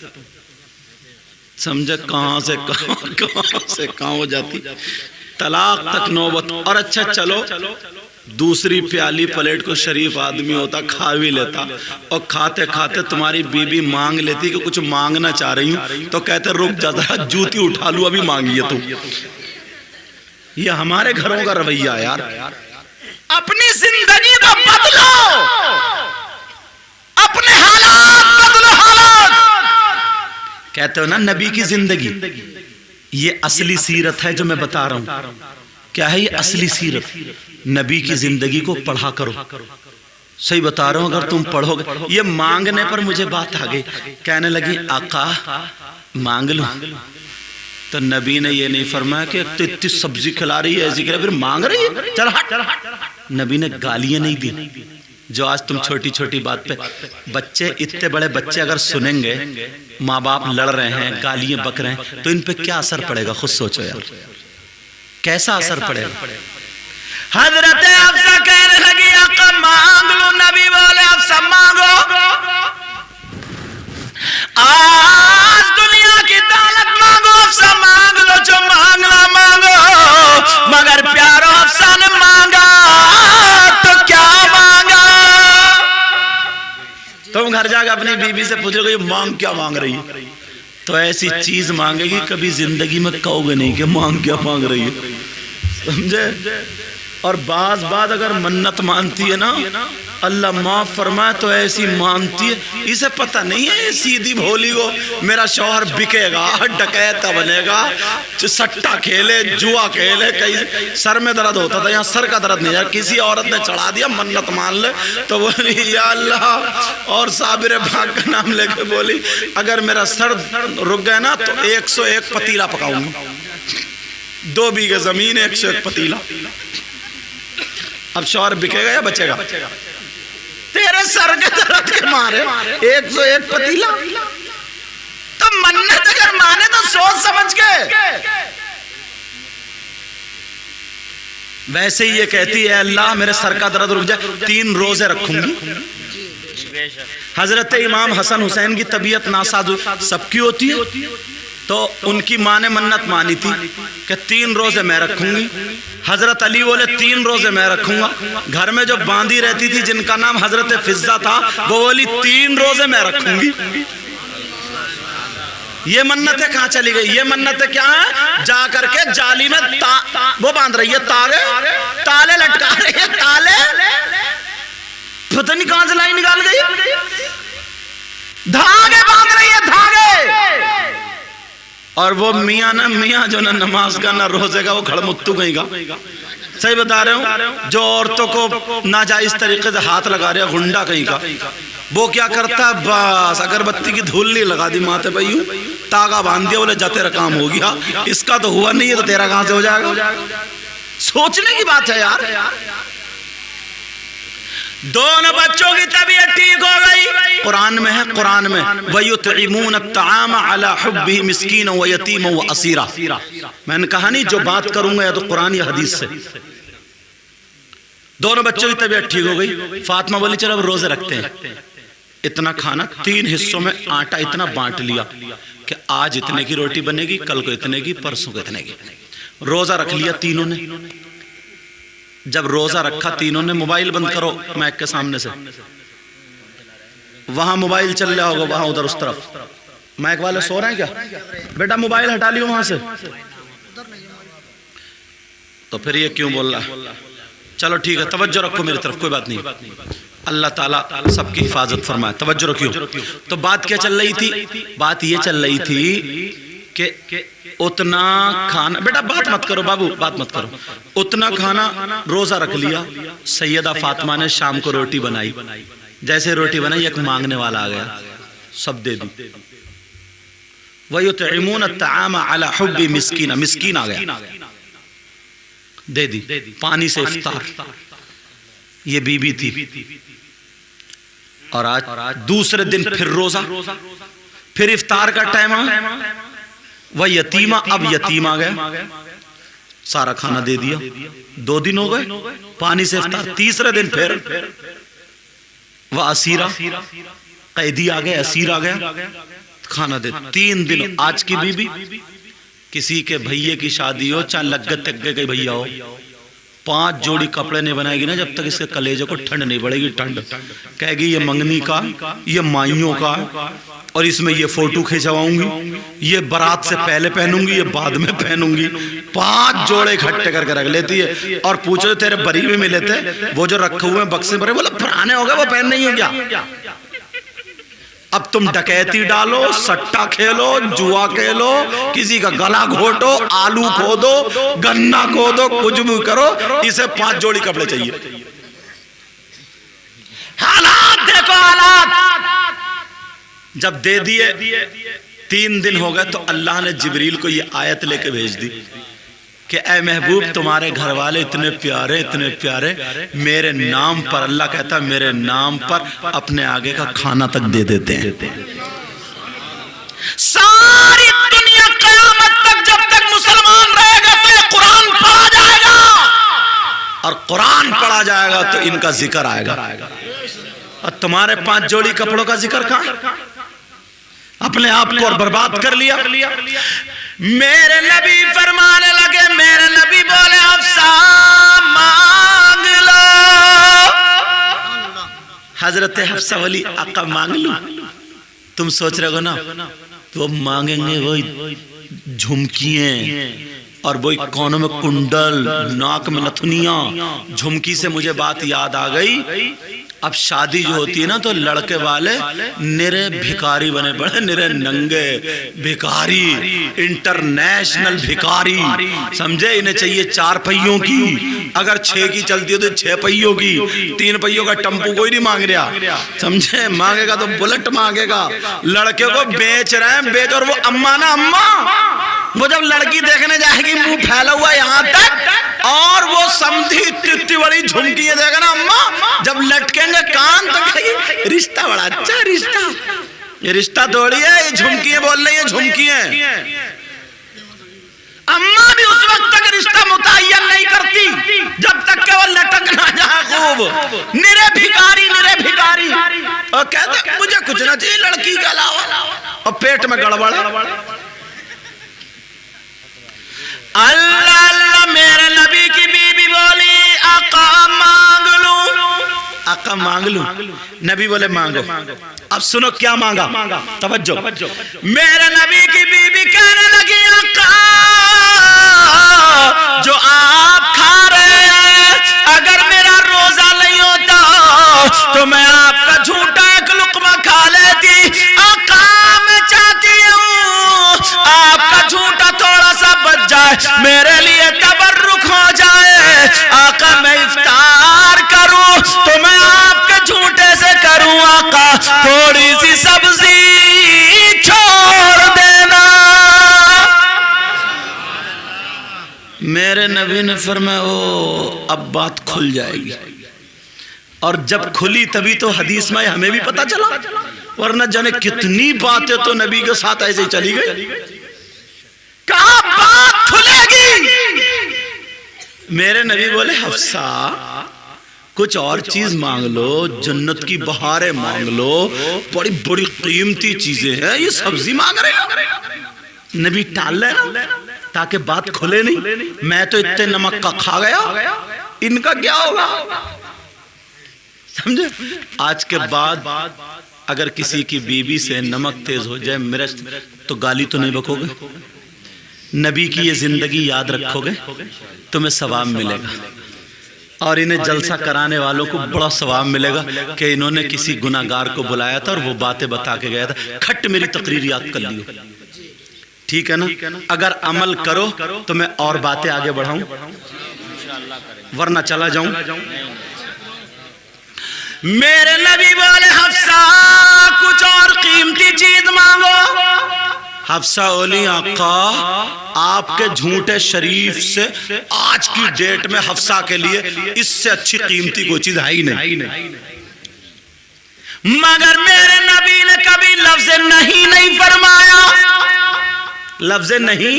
समझे कहां से कहां हो जाती, तलाक तक नौबत। और अच्छा चलो दूसरी प्याली प्लेट को शरीफ आदमी होता खा भी लेता, और खाते खाते तुम्हारी बीबी मांग लेती कि कुछ मांगना चाह रही हूं, तो कहते रुक जा जरा जूती उठा लू अभी मांगिए तुम। ये हमारे घरों का रवैया यार। अपनी जिंदगी को बदलो, अपने हालात बदलो, हालात। कहते हो ना नबी की जिंदगी, ये असली सीरत है जो मैं बता रहा हूं। क्या है ये असली सीरत? नबी की जिंदगी को पढ़ा करो। सही बता रहा हूं, अगर तुम पढ़ोगे। ये मांगने पर मुझे बात आ गई, कहने लगी आका मांग लो। तो नबी ने ये नहीं फरमाया कि तो इतनी सब्जी खिला रही है, ऐसी खिला, फिर मांग रही है, चल हट। नबी ने गालियां नहीं दी जो आज तुम छोटी छोटी बात पे बच्चे, इतने बड़े बच्चे अगर सुनेंगे माँ बाप लड़ रहे हैं, गालियां बक रहे हैं, तो इन पे क्या असर पड़ेगा? खुद सोचो यार, कैसा असर पड़ेगा। हजरत हफ्सा कहने लगी आका मांग लो, नबी बोले हफ्सा मांगो, आज दुनिया की दौलत मांगो, हफ्सा मांग लो जो मांगना मांगो, मगर प्यारो हफ्सा ने मांगा तो क्या मांगा? तुम घर जाकर अपनी बीबी से पूछ रहे हो मांग क्या मांग रही है, तो ऐसी चीज मांगेगी कभी जिंदगी में कहोगे नहीं कि मांग क्या मांग रही है, समझे। और बाज बात अगर मन्नत मानती है ना, अल्लाह माफ फरमाए तो ऐसी मानती है, इसे पता नहीं है सीधी भोली को मेरा शौहर बिकेगा, डकैत बनेगा, सट्टा खेले, जुआ खेले, कहीं सर में दर्द होता था, यहाँ सर का दर्द नहीं है, किसी औरत ने चढ़ा दिया मन्नत मान ले तो बोली या अल्लाह, और साबिर भाग का नाम लेके बोली अगर मेरा सर रुक गया ना तो 101 पतीला पकाऊंगी, 2 बीघे जमीन 101 पतीला। अब शौहर बिकेगा या बचेगा? तेरे सर के दर्द के मारे 101 पतीला। तो मन्नत अगर माने तो सोच समझ के। वैसे ही ये कहती है अल्लाह मेरे सर का दर्द रुक जाए, 3 रोजे रखूंगी। हजरत इमाम हसन हुसैन की तबीयत नासाज सबकी होती है, तो उनकी माँ ने मन्नत मानी थी कि 3 रोजे मैं रखूंगी। हजरत अली बोले 3 रोजे मैं रखूंगा। घर में जो बांदी रहती थी जिनका नाम हजरत फिजा था, वो बोली 3 रोजे मैं रखूंगी। ये मन्नतें कहाँ चली गई? ये मन्नतें क्या है? जा करके जाली में वो बांध रही है, ताले लटका रही है, ताले पता नहीं कहां से लाई निकाल गई, धागे बांध रही है, धागे। और वो मियाँ ना, मियाँ जो ना नमाज का ना रोजे का, वो खड़मुत्तू कहीं का, सही बता रहे हूँ, जो औरतों को नाजायज तरीके से हाथ लगा रहे हैं, गुंडा कहीं का, वो क्या करता है बस अगरबत्ती की धूल नहीं लगा दी माथे पे, यूं तागा बांध दिया, बोले जा तेरा काम हो गया, इसका तो हुआ नहीं है तो तेरा कहां से हो जाएगा? सोचने की बात है यार। दोनों बच्चों की तबीयत ठीक हो गई। कुरान में है, कुरान में वयुतइमून अत्ताआम अला हुब्बिही मिस्कीना व यतीमा व असीरा। मैंने कहा नहीं जो बात करूंगा या तो कुरान या हदीस से। दोनों बच्चों की तबीयत ठीक हो गई। फातिमा बोली चलो अब रोजे रखते हैं। इतना खाना 3 हिस्सों में आटा इतना बांट लिया कि आज इतने की रोटी बनेगी, कल को इतने की, परसों को इतने की। रोजा रख लिया तीनों ने। जब रोजा रखा तीनों ने, मोबाइल बंद करो मैक के सामने से, वहां मोबाइल चल रहा होगा, वहां उधर उस तरफ मैक वाले सो रहे हैं क्या? बेटा मोबाइल हटा लियो वहां से। तो फिर ये क्यों बोल रहा? चलो ठीक है, तवज्जो रखो मेरी तरफ, कोई बात नहीं, अल्लाह ताला सबकी हिफाजत फरमाए, तवज्जो रखियो। तो बात क्या चल रही थी? बात ये चल रही थी कि उतना खाना, बेटा बात मत करो बाबू, बात मत करो, उतना खाना रोजा रख लिया। सैयदा फातिमा ने शाम को रोटी बनाई, जैसे रोटी बनाई एक मांगने वाला आ गया, सब दे दी। वयुतइमून अत्ताआम अला हुब्बिही मिस्कीना, मिस्कीन आ गया, दे दी। पानी से इफ्तार, ये बीबी थी। और आज दूसरे दिन फिर रोजा, फिर इफ्तार का टाइम आ, वह यतीमा, अब यतीम आ गया, सारा खाना दे दिया। 2 दिन हो गए, पानी से इफ्तार। तीसरे दिन फिर वह असीरा, कैदी आ गए, असीर आ गया, खाना दे। 3 दिन। आज की बीबी, किसी के भैये की शादी हो, चाहे लगत तक के भैया हो, 5 जोड़ी कपड़े नहीं बनाएगी ना जब तक इसके कलेजे को ठंड नहीं पड़ेगी। ठंड कहेगी ये मंगनी का, ये माइयों का, और इसमें ये फोटो खिंचवाऊंगी, ये बारात से पहले पहनूंगी, ये बाद में पहनूंगी। 5 जोड़े इकट्ठे करके रख लेती है। और पूछो तेरे बरी में मिले थे, वो जो रखे हुए बक्से भरे, बोला पुराने हो गए, वो पहन नहीं है क्या? अब तुम डकैती डालो, सट्टा खेलो, जुआ खेलो, किसी का गला घोटो, आलू खोदो, गन्ना खोदो, कुछ भी करो, इसे 5 जोड़ी कपड़े चाहिए। हालात देखो, हालात। जब दे दिए 3 दिन हो गए तो अल्लाह ने जिब्रील को ये आयत लेके भेज दी कि ए महबूब तुम्हारे घर वाले इतने प्यारे मेरे नाम पर, अल्लाह कहता मेरे नाम पर अपने आगे का खाना तक दे देते हैं। सारी दुनिया क़यामत तक जब तक मुसलमान रहेगा तो ये कुरान पढ़ा जाएगा, और कुरान पढ़ा जाएगा तो इनका जिक्र आएगा। और तुम्हारे 5 जोड़ी कपड़ों का जिक्र कहां? अपने आप को और बर्बाद कर लिया। मेरे नबी फरमाने लगे, मेरे नबी बोले हफ्सा मांग लो। हजरत हफ्सा वाली आका मांग लो। तुम सोच रहे हो ना तो मांगेंगे वही झुमकियां और वही कानों में कुंडल, नाक में नथुनियां। झुमकी से मुझे बात याद आ गई, अब शादी जो होती है ना तो लड़के वाले निरे भिखारी बने पड़े, निरे नंगे भिखारी, इंटरनेशनल भिखारी, समझे। इन्हें चाहिए 4 पहियों की, अगर 6 की चलती हो तो 6 पहियों की। 3 पहियों का टम्पू कोई नहीं मांग रहा, समझे। मांगेगा तो बुलेट मांगेगा। लड़के को बेच रहे हैं, बेच। और वो अम्मा ना अम्मा, वो जब लड़की देखने जाएगी मुंह फैला हुआ यहाँ तक, और वो समझी इतनी बड़ी झुमकी देगा ना अम्मा, जब लटकेंगे कान तक, रिश्ता बड़ा अच्छा रिश्ता। ये रिश्ता थोड़ी है, ये झुमकी बोल रही है, झुमकी है। अम्मा भी उस वक्त तक रिश्ता मुतय्यन नहीं करती जब तक के वो लटक ना जाए खूब। निरे भिखारी और कहते मुझे कुछ ना चाहिए लड़की के अलावा, और पेट में गड़बड़। अल्लाह अल्लाह, मेरे नबी की बीबी बोली आका मांग लूं, आका मांग लूं। नबी बोले मांगो। अब सुनो क्या मांगा, तवज्जो। मेरे नबी की बीबी कहने लगी आका जो आप खा रहे हैं, अगर मेरा रोजा नहीं होता तो मैं आपका झूठा एक लुक़मा खा लेती। आका मैं चाहती हूँ आपका झूठा थोड़ा सा बच जाए, मेरे लिए तबर्रुक हो जाए। आका मैं इफ्तार करूं तो मैं आपके झूठे से करूं, आका थोड़ी सी सब्जी छोड़ देना। मेरे नबी ने फरमाया ओ अब बात खुल जाएगी। और जब खुली तभी तो हदीस में हमें भी पता चला, वरना जाने कितनी बातें तो नबी के साथ ऐसे ही चली गई। कहा बात खुलेगी। मेरे नबी बोले हफ्सा कुछ और चीज मांग लो, जन्नत की बहारें मांग लो, बड़ी बड़ी कीमती चीजें हैं, ये सब्जी मांग रहे हो। नबी टाल लेना ताकि बात खुले नहीं। मैं तो इतने नमक का खा गया, इनका क्या होगा, समझे। आज के बाद अगर किसी की बीबी से नमक तेज हो जाए, मिर्च, तो गाली तो नहीं बकोगे। नबी की ये जिंदगी याद रखोगे, तुम्हें सवाब मिलेगा। और इन्हें जलसा कराने वालों को बड़ा सवाब मिलेगा कि इन्होंने किसी गुनाहगार को बुलाया था और वो बातें बता के गया था। खट मेरी तकरीर याद कर लियो, ठीक है ना। अगर अमल करो तो मैं और बातें आगे बढ़ाऊं, वरना चला जाऊं। मेरे नबी बोले हफ्सा कुछ और कीमती चीज मांगो। हफ्सा बोली आका आपके झूठे शरीफ से आज की डेट में हफ्सा के लिए इससे अच्छी कीमती कोई चीज है ही नहीं। मगर मेरे नबी ने कभी लफ्ज नहीं फरमाया। लफ्ज नहीं,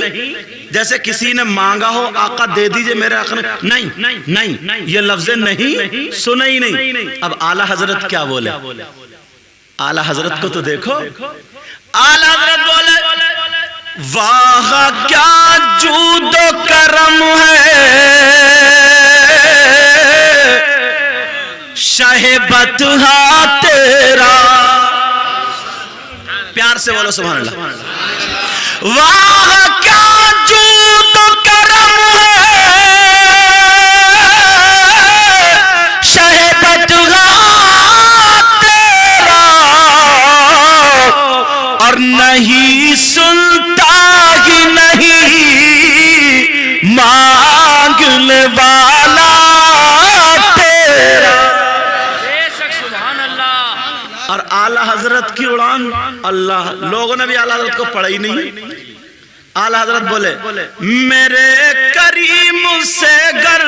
जैसे किसी ने मांगा हो आका दे दीजिए मेरे आका ने, नहीं, ये लफ्ज नहीं सुना ही नहीं। अब आला हजरत क्या बोले, आला हजरत को तो देखो। आला हजरत बोले वाह क्या जूदो करम है शहेबतहा तेरा। प्यार से बोलो सुभान अल्लाह। वाह क्या जूदो करम है शहेबतहा तेरा, और नहीं सुनता ही नहीं मांगने वाला तेरा। बेशक सुभान अल्लाह। और आला हजरत की उड़ान। अल्लाह, लोगों ने भी आला हजरत को पढ़ा ही नहीं। आला हजरत बोले मेरे करीम से गर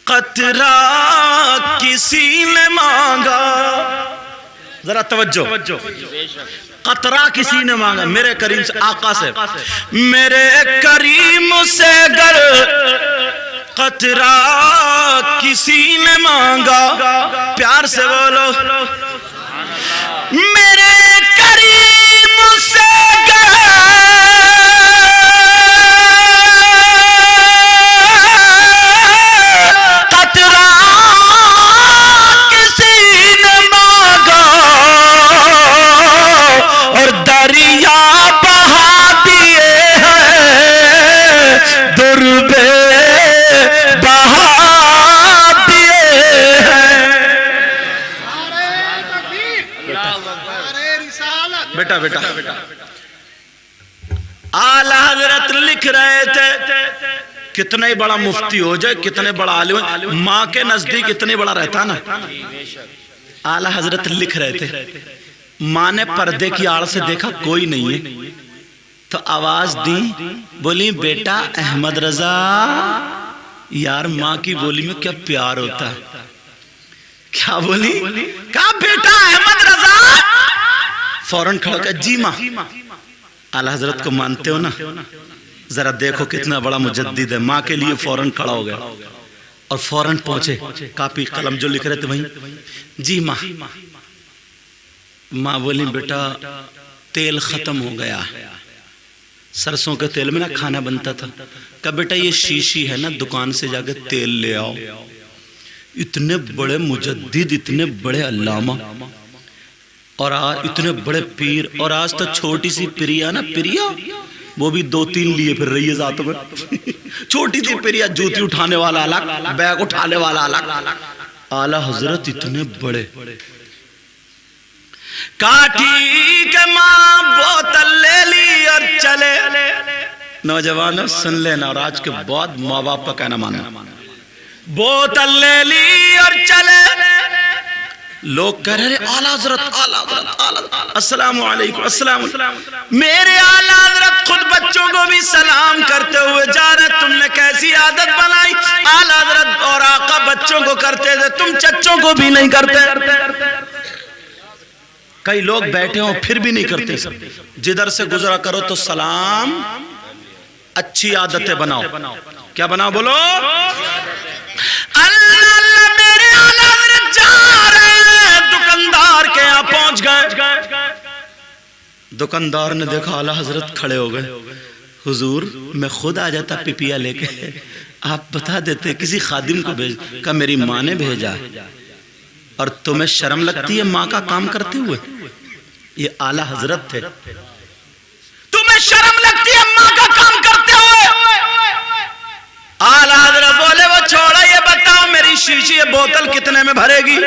कतरा किसी ने मांगा, जरा तवज्जो, कतरा किसी ने मांगा मेरे करीम से, आका से, मेरे करीम से गर कतरा किसी ने मांगा, प्यार से बोलो मेरे करीम से गर कतरा किसी ने मांगा और दरिया बहा दिए हैं, दुर्बे बहा दिए हैं। बेटा बेटा आला हजरत लिख रहे थे, कितना ही बड़ा मुफ्ती हो जाए, कितने बड़ा आलिम, माँ के नजदीक इतने बड़ा रहता ना। आला हजरत लिख रहे थे, माँ ने पर्दे की आड़ से देखा कोई नहीं है, तो आवाज दी, बोली बेटा अहमद रजा। यार माँ की बोली में क्या प्यार होता है। क्या बोली? कहा बेटा अहमद रजा। फौरन खड़ा कर, जी माँ। आला हजरत को मानते हो ना, जरा देखो कितना बड़ा मुजद्दिद है। माँ के लिए फौरन खड़ा हो गया और फौरन पहुंचे, कापी कलम जो लिख रहे थे वहीं, जी माँ। माँ बोली बेटा तेल खत्म हो गया, सरसों के तेल में ना खाना बनता था। कहा बेटा ये शीशी है ना, दुकान से जाके तेल ले आओ। इतने बड़े मुजद्दिद, इतने बड़े अल्लामा और आज इतने बड़े पीर, और आज तो छोटी सी प्रिया ना, प्रिया वो भी 2-3 लिए फिर रही है साथ में। छोटी सी प्रिया, जूती उठाने वाला अलग, बैग उठाने वाला अलग। आला हजरत इतने बड़े। काठी के माँ बोतल ले ली और चले। नौजवानों सुन लेना, और आज के बाद माँ बाप का कहना मानना। बोतल ले ली और चले। लोग कह रहे आला हजरत, आला हजरत, आला, अस्सलाम वालेकुम, अस्सलाम। मेरे आला हजरत खुद बच्चों को भी सलाम करते हुए जा रहे। तुमने कैसी आदत बनाई? आला हजरत और आका बच्चों को करते थे, तुम चच्चों को भी नहीं करते। कई लोग बैठे हो फिर भी नहीं करते। जिधर से गुजरा करो तो सलाम। अच्छी आदतें बनाओ। क्या बनाओ? बोलो अल्लाह। मेरे आला हजरत जा रहे हैं, दुकानदार के यहाँ पहुंच गए। दुकानदार ने देखा आला हजरत खड़े हो गए। हुजूर मैं खुद आ जाता पिपिया लेके, आप बता देते, किसी खादिम को भेज। का मेरी माँ ने भेजा और तुम्हें शर्म लगती है माँ का काम करते हुए? ये आला हजरत थे। तुम्हें शर्म लगती है माँ का काम करते हुए? आला हजरत बोले वो छोड़ा, ये बताओ मेरी शीशी बोतल कितने में भरेगी?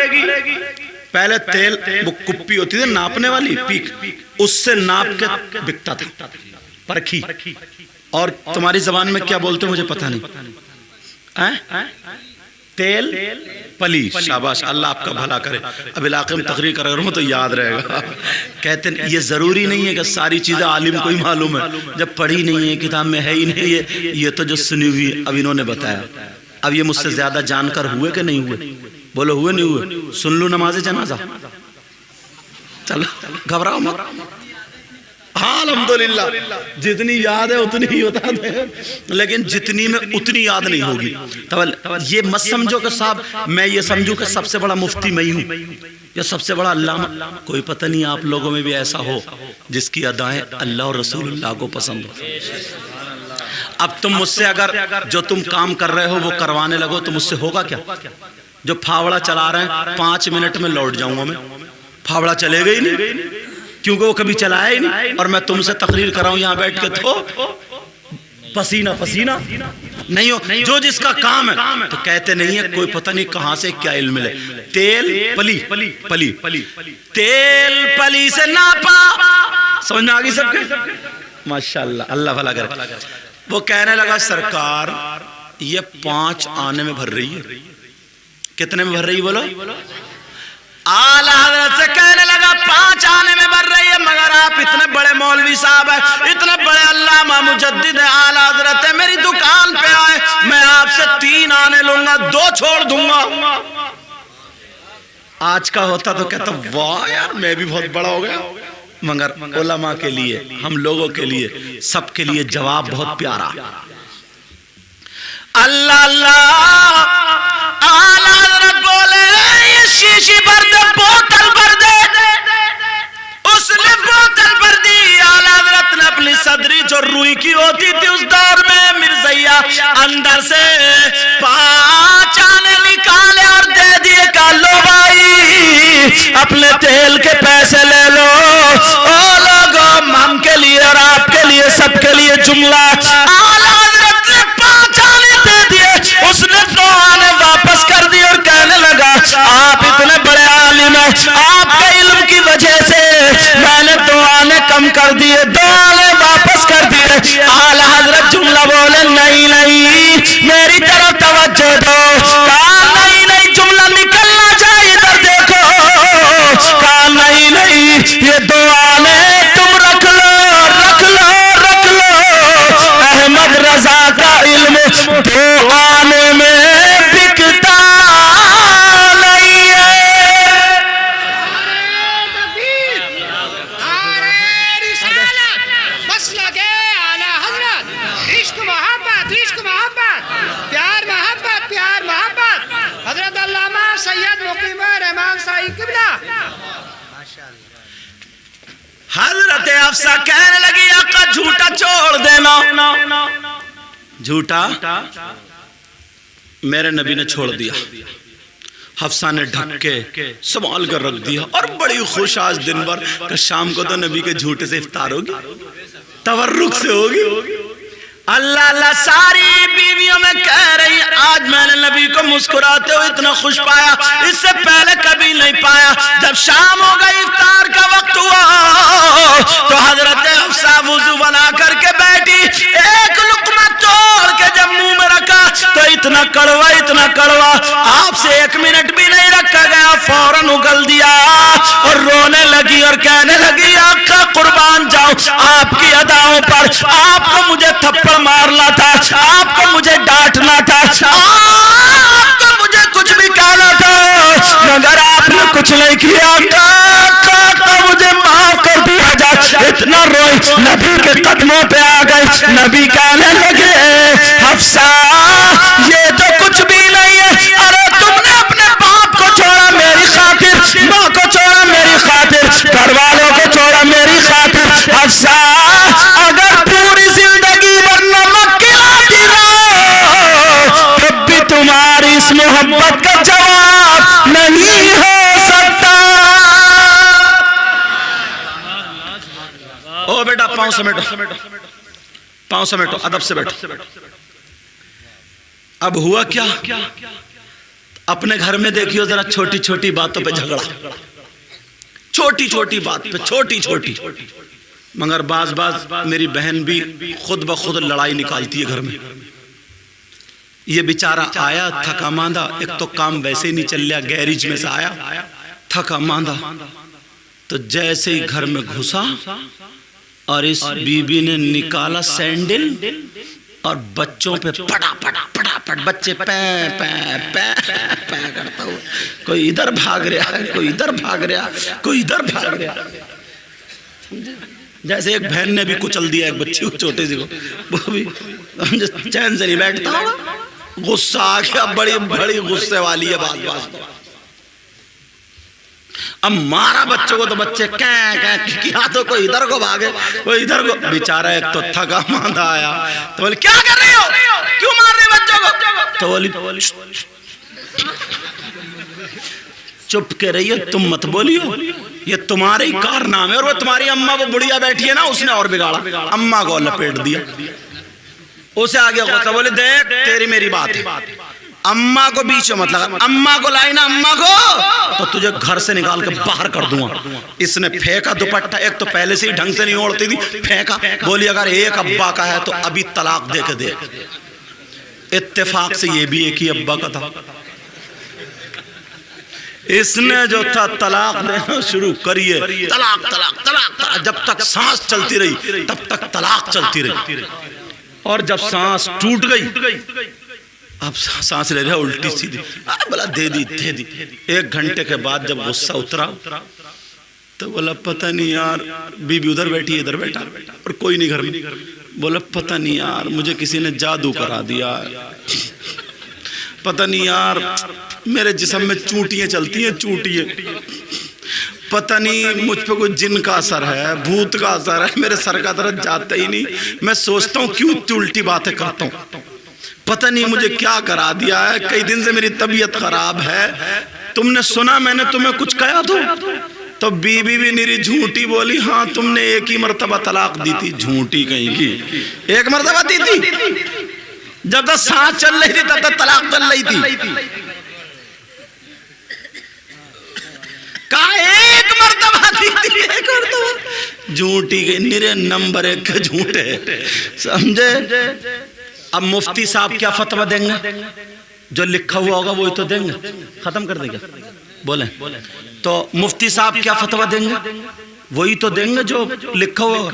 पहले तेल वो कुप्पी होती थी नापने वाली, पीक, उससे नाप के बिकता था, परखी। और तुम्हारी जबान में क्या बोलते हो मुझे पता नहीं। तेल पली। शाबाश, अल्लाह आपका भला करे। अब इलाके में तकरीर कर रहा हूं तो याद रहेगा। कहते हैं ये जरूरी नहीं है कि सारी चीजें आलिम को ही मालूम है, जब पढ़ी नहीं है, किताब में है ही नहीं। ये तो जो सुनी हुई, अब इन्होंने बताया। अब ये मुझसे ज्यादा जानकर हुए कि नहीं हुए? बोलो हुए नहीं हुए? सुन लो नमाज़े जनाजा। चलो घबराओ मत। हाँ अल्हम्दुलिल्लाह, जितनी याद है उतनी ही बता दे, लेकिन जितनी में उतनी याद नहीं होगी। तो ये मत समझो कि साहब मैं ये समझूं कि सबसे बड़ा मुफ्ती मैं हूँ या सबसे बड़ा अल्लामा। कोई पता नहीं आप लोगों में भी ऐसा हो जिसकी अदाएं अल्लाह और रसूलुल्लाह को पसंद हो। अब तुम मुझसे अगर जो तुम काम कर रहे हो वो करवाने लगो तो मुझसे होगा क्या? जो फावड़ा चला रहे हैं 5 मिनट में लौट जाऊंगा मैं, फावड़ा चलेगा ही नहीं, क्योंकि वो कभी चलाया ही नहीं। और मैं तुमसे तकरीर कराऊं यहाँ बैठ के तो पसीना पसीना नहीं हो। जो जिसका काम है तो कहते नहीं है कोई पता नहीं कहां से क्या इल्म मिले। तेल पली पली पली तेल पली से नापा। समझ में आ गई सबके? माशाल्लाह, अल्लाह भला करे। वो कहने लगा सरकार ये 5 आने में भर रही है। कितने में भर रही बोलो? आला हजरत से कहने लगा 5 आने में बढ़ रही है, मगर आप इतने बड़े मौलवी साहब हैं, इतने बड़े अल्लामा मुजद्दिद हैं, आला हजरत है, मेरी दुकान पे आए, मैं आपसे 3 आने लूंगा, 2 छोड़ दूंगा। आज का होता तो कहता वाह यार मैं भी बहुत बड़ा हो गया, मगर उलमा के लिए, हम लोगों के लिए, सबके लिए जवाब बहुत प्यारा। अल्लाह अल्लाह आला हज़रत बोले ये शीशी भर दे, बोतल भर दे। उसने बोतल भर दी। आला हज़रत ने अपनी सदरी जो रुई की होती थी उस दौर में मिर्जैया अंदर से 5 आने निकाले और दे दिए। का लो भाई अपने तेल के पैसे ले लो। ओ लोगों हम के लिए और आपके लिए सबके लिए जुमला। आला हज़रत ने 5 आने दे दिए, उसने 2 आने वापस कर दिए और कहने लगा आप इतने बड़े आलिम हैं, आपके इल्म की वजह से मैंने 2 आने कम कर दिए, 2 आने वापस कर दिए। आला हज़रत जुमला बोले नहीं नहीं मेरी तरफ तवज्जो दो। कहा नहीं नहीं जुमला निकलना चाहिए, इधर देखो। कहा नहीं नहीं ये 2 आने तुम रख लो रख लो रख लो। अहमद रजा का इल्म 2 आने में बिकता नहीं है। बस लगे आला हज़रत, इश्क मोहब्बत प्यार मोहब्बत प्यार मोहब्बत। हज़रत अल्लामा सैयद मुकीम रहमान साई किबला। हज़रत हफ्सा कहने लगी आका झूठा छोड़ देना। झूठा मेरे नबी ने छोड़ दिया। हफ्सा ने ढक के संभाल कर रख दिया और बड़ी खुश आज दिन भर कि शाम को तो नबी के झूठे से इफ्तार होगी, तवर्रुक से होगी। अल्लाह अल्लाह सारी बीवियों में कह रही है आज मैंने नबी को मुस्कुराते हुए इतना खुश पाया, इससे पहले कभी नहीं पाया। जब शाम हो गई इफ्तार का वक्त हुआ तो हजरत हफ्सा वुजू बना करके बैठी, एक लुकमा तोड़ के जब मुंह में रखा तो इतना कड़वा आपसे 1 मिनट भी नहीं रखा गया, फौरन उगल दिया और रोने लगी और कहने लगी आका कुर्बान जाऊं आपकी अदाओं पर। आपको मुझे थप्पड़ मारना था, आपको मुझे डांटना था, आपको मुझे कुछ भी कहना था, मगर आपने कुछ नहीं किया। का मुझे माफ कर दिया जाए। इतना रोई, नबी के कदमों पे आ गए। नबी कहने लगे हफ्सा ये तो कुछ भी नहीं है। अरे तुमने अपने बाप को छोड़ा मेरी खातिर, माँ को छोड़ा मेरी खातिर, घर वालों को छोड़ा मेरी खातिर। हफ्सा अगर पूरी जिंदगी भर नमक खिलाती रहो तब भी तुम्हारी इस मोहब्बत का जवाब नहीं हो सकता। ओ बेटा पाँव समेटो, पाँव समेटो, अदब से बैठो। अब हुआ क्या, अपने घर में देखियो जरा छोटी छोटी बातों पे झगड़ा, छोटी छोटी बात पे छोटी, मगर बाज मेरी बहन भी खुद ब खुद लड़ाई निकालती है घर में। ये बेचारा आया थका मांदा, एक तो काम वैसे ही नहीं चल रहा, गैरेज में से आया थका मांदा, तो जैसे ही घर में घुसा और इस बीबी ने निकाला सैंडल और बच्चों पे पटापट बच्चे पै करता हुआ, कोई इधर भाग रहा है, कोई इधर भाग रहा, कोई इधर भाग रहा। जैसे एक बहन ने भी कुचल दिया एक बच्ची को, छोटे से को, वो भी चैन से नहीं बैठता होगा, गुस्सा आ गया, बड़ी गुस्से वाली है बात। अब मारा बच्चों को तो बच्चे क्या, तो कोई इधर को भागे कोई इधर को। बेचारा एक तो थका मांदा आया तो बोले क्या कर रही हो, क्यों मार रही बच्चों को? तो बोली चुप के रहिए, तुम मत बोलियो, ये तुम्हारे ही कारनामे। और वो तुम्हारी अम्मा वो बुढ़िया बैठी है ना, उसने और बिगाड़ा, अम्मा को लपेट दिया। उसे आगे गुस्सा, बोले देख तेरी मेरी बात है, अम्मा को बीच में मत लगा, अम्मा को लाई ना अम्मा को तो तुझे घर से निकाल के बाहर कर दूंगा। इसने फेंका दुपट्टा, एक तो पहले से ही ढंग से नहीं ओढ़ती थी, फेंका। बोली अगर एक अब्बा का है तो अभी तलाक दे के दे। इत्तेफाक से ये भी एक ही अब्बा का था, इसने जो था तलाक देना शुरू करिए, तलाक तलाक तलाक तलाक, जब तक सांस चलती रही तब तक तलाक चलती रही। और जब सांस टूट गई, अब सांस ले रहा उल्टी सीधी, बोला दे दी दे दी। 1 घंटे के बाद जब गुस्सा उतरा तो बोला पता नहीं यार, बीबी उधर बैठी इधर बैठा और कोई नहीं घर में। बोला पता नहीं यार, मुझे किसी ने जादू करा दिया, पता नहीं यार मेरे जिस्म में चूंटियां चलती हैं, चूंटियां, पता नहीं मुझ पे कोई जिन का असर है, भूत का असर है, मेरे सर का दर्द जाता ही नहीं। मैं सोचता हूँ क्यों उल्टी बातें करता हूँ, पता नहीं मुझे क्या करा दिया है, कई दिन से मेरी तबीयत खराब है। तुमने सुना मैंने तुम्हें कुछ कहा तो बीबी भी निरी झूठी बोली, हाँ तुमने एक ही मर्तबा तलाक दी थी। झूठी कहीं की, 1 मर्तबा दी थी, जब तक सांस चल रही थी तब तक तलाक चल रही थी। कहा 1 मर्तबा दी थी, 1 मर्तबा। झूठी गई, निरे नंबर 1 झूठे, समझे। अब मुफ्ती साहब क्या फतवा देंगे, जो लिखा हुआ होगा वही तो देंगे, खत्म कर देंगे। बोले तो मुफ्ती साहब क्या फतवा देंगे, वही तो देंगे जो लिखा हुआ।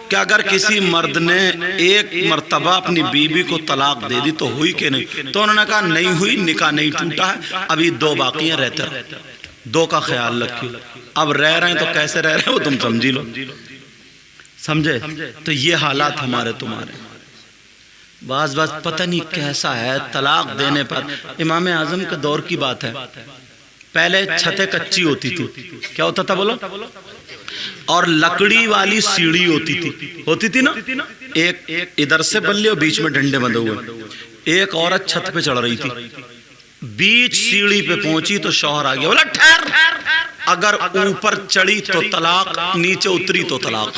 क्या अगर किसी मर्द ने 1 मर्तबा अपनी बीवी को तलाक दे दी तो हुई कि नहीं? तो उन्होंने कहा नहीं हुई, निकाह नहीं टूटा है, अभी 2 बाकी हैं, रहते रहो, 2 का ख्याल रखिए। अब रह रहे हैं तो कैसे रह रहे हैं वो तुम समझी लो, समझे। तो ये हालात हमारे तुम्हारे, बाज पता नहीं कैसा है तलाक देने पर। इमाम आजम के दौर की बात है, पहले छतें कच्ची होती थी, क्या होता था बोलो, और लकड़ी वाली सीढ़ी होती थी ना, एक इधर से बल्ले और बीच में डंडे बंधे हुए। एक औरत छत पे चढ़ रही थी, बीच सीढ़ी पे पहुंची तो शौहर आ गया, बोला ठहर, अगर ऊपर चढ़ी तो तलाक, नीचे उतरी तो तलाक।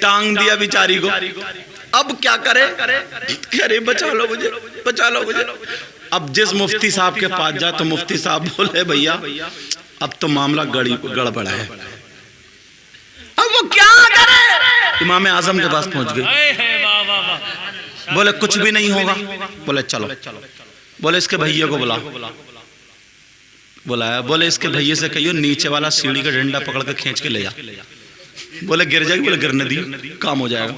टांग दिया बेचारी को। अब क्या करे, कह रही बचा लो मुझे, बचा लो मुझे। अब जिस मुफ्ती साहब के पास जा तो मुफ्ती साहब बोले भैया अब तो मामला गड़बड़ है, अब वो क्या करे। इमाम आजम के पास पहुंच गए, बोले कुछ भी नहीं होगा। बोले चलो, बोले इसके भैया को बुलाया, बोले इसके भैया से कहियो नीचे वाला सीढ़ी का डंडा पकड़ के खींच के ले जा। बोले गिर जाएगी, बोले गिरने दी, काम हो जाएगा।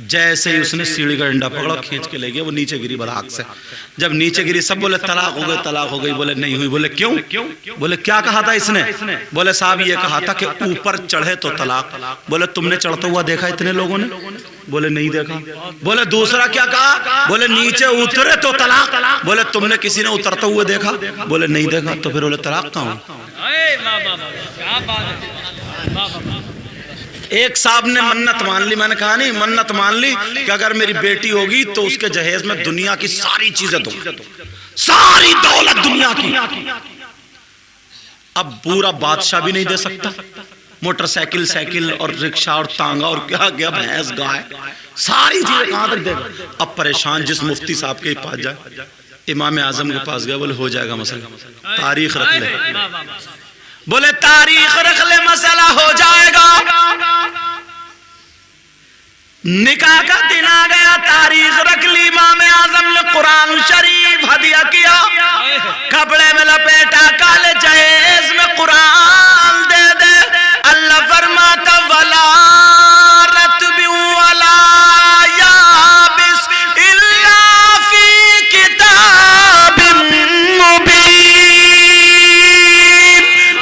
जैसे ही उसने सीढ़ी का डंडा पकड़ा खींच के ले गया, वो नीचे गिरी बराक से। जब नीचे गिरी सब बोले तलाक हो गई, तलाक हो गई। बोले नहीं हुई। बोले क्यों? बोले क्या कहा था इसने? बोले साहब ये कहा था कि ऊपर चढ़े तो तलाक। बोले तुमने चढ़ता हुआ देखा इतने लोगों ने? बोले नहीं देखा। बोले दूसरा क्या कहा? बोले नीचे उतरे तो तलाक। बोले तुमने किसी ने उतरते हुए देखा? बोले नहीं देखा। तो फिर बोले तलाक कहाँ? एक साहब ने मन्नत मान ली, मैंने कहा नहीं मन्नत मान ली कि अगर मेरी बेटी होगी तो उसके जहेज में दुनिया की सारी चीजें दूं, सारी दौलत दुनिया की। अब पूरा बादशाह भी नहीं दे सकता, मोटरसाइकिल साइकिल और रिक्शा और तांगा और क्या क्या भैंस गाय सारी चीजें कहां तक देगा। अब परेशान जिस मुफ्ती साहब के पास जाए, इमाम आजम के पास गया, बोले हो जाएगा मसला, तारीख रख ले। बोले तारीख रख ले, मसला हो जाएगा। निकाह का दिन आ गया, तारीख रख ली। इमाम आजम ने कुरान शरीफ हदिया किया, कपड़े में लपेटा, काले जहेज में कुरान दे दे। अल्लाह फरमाता वला रत्बी वला याबिस इल्ला फी किताबिम मुबीन।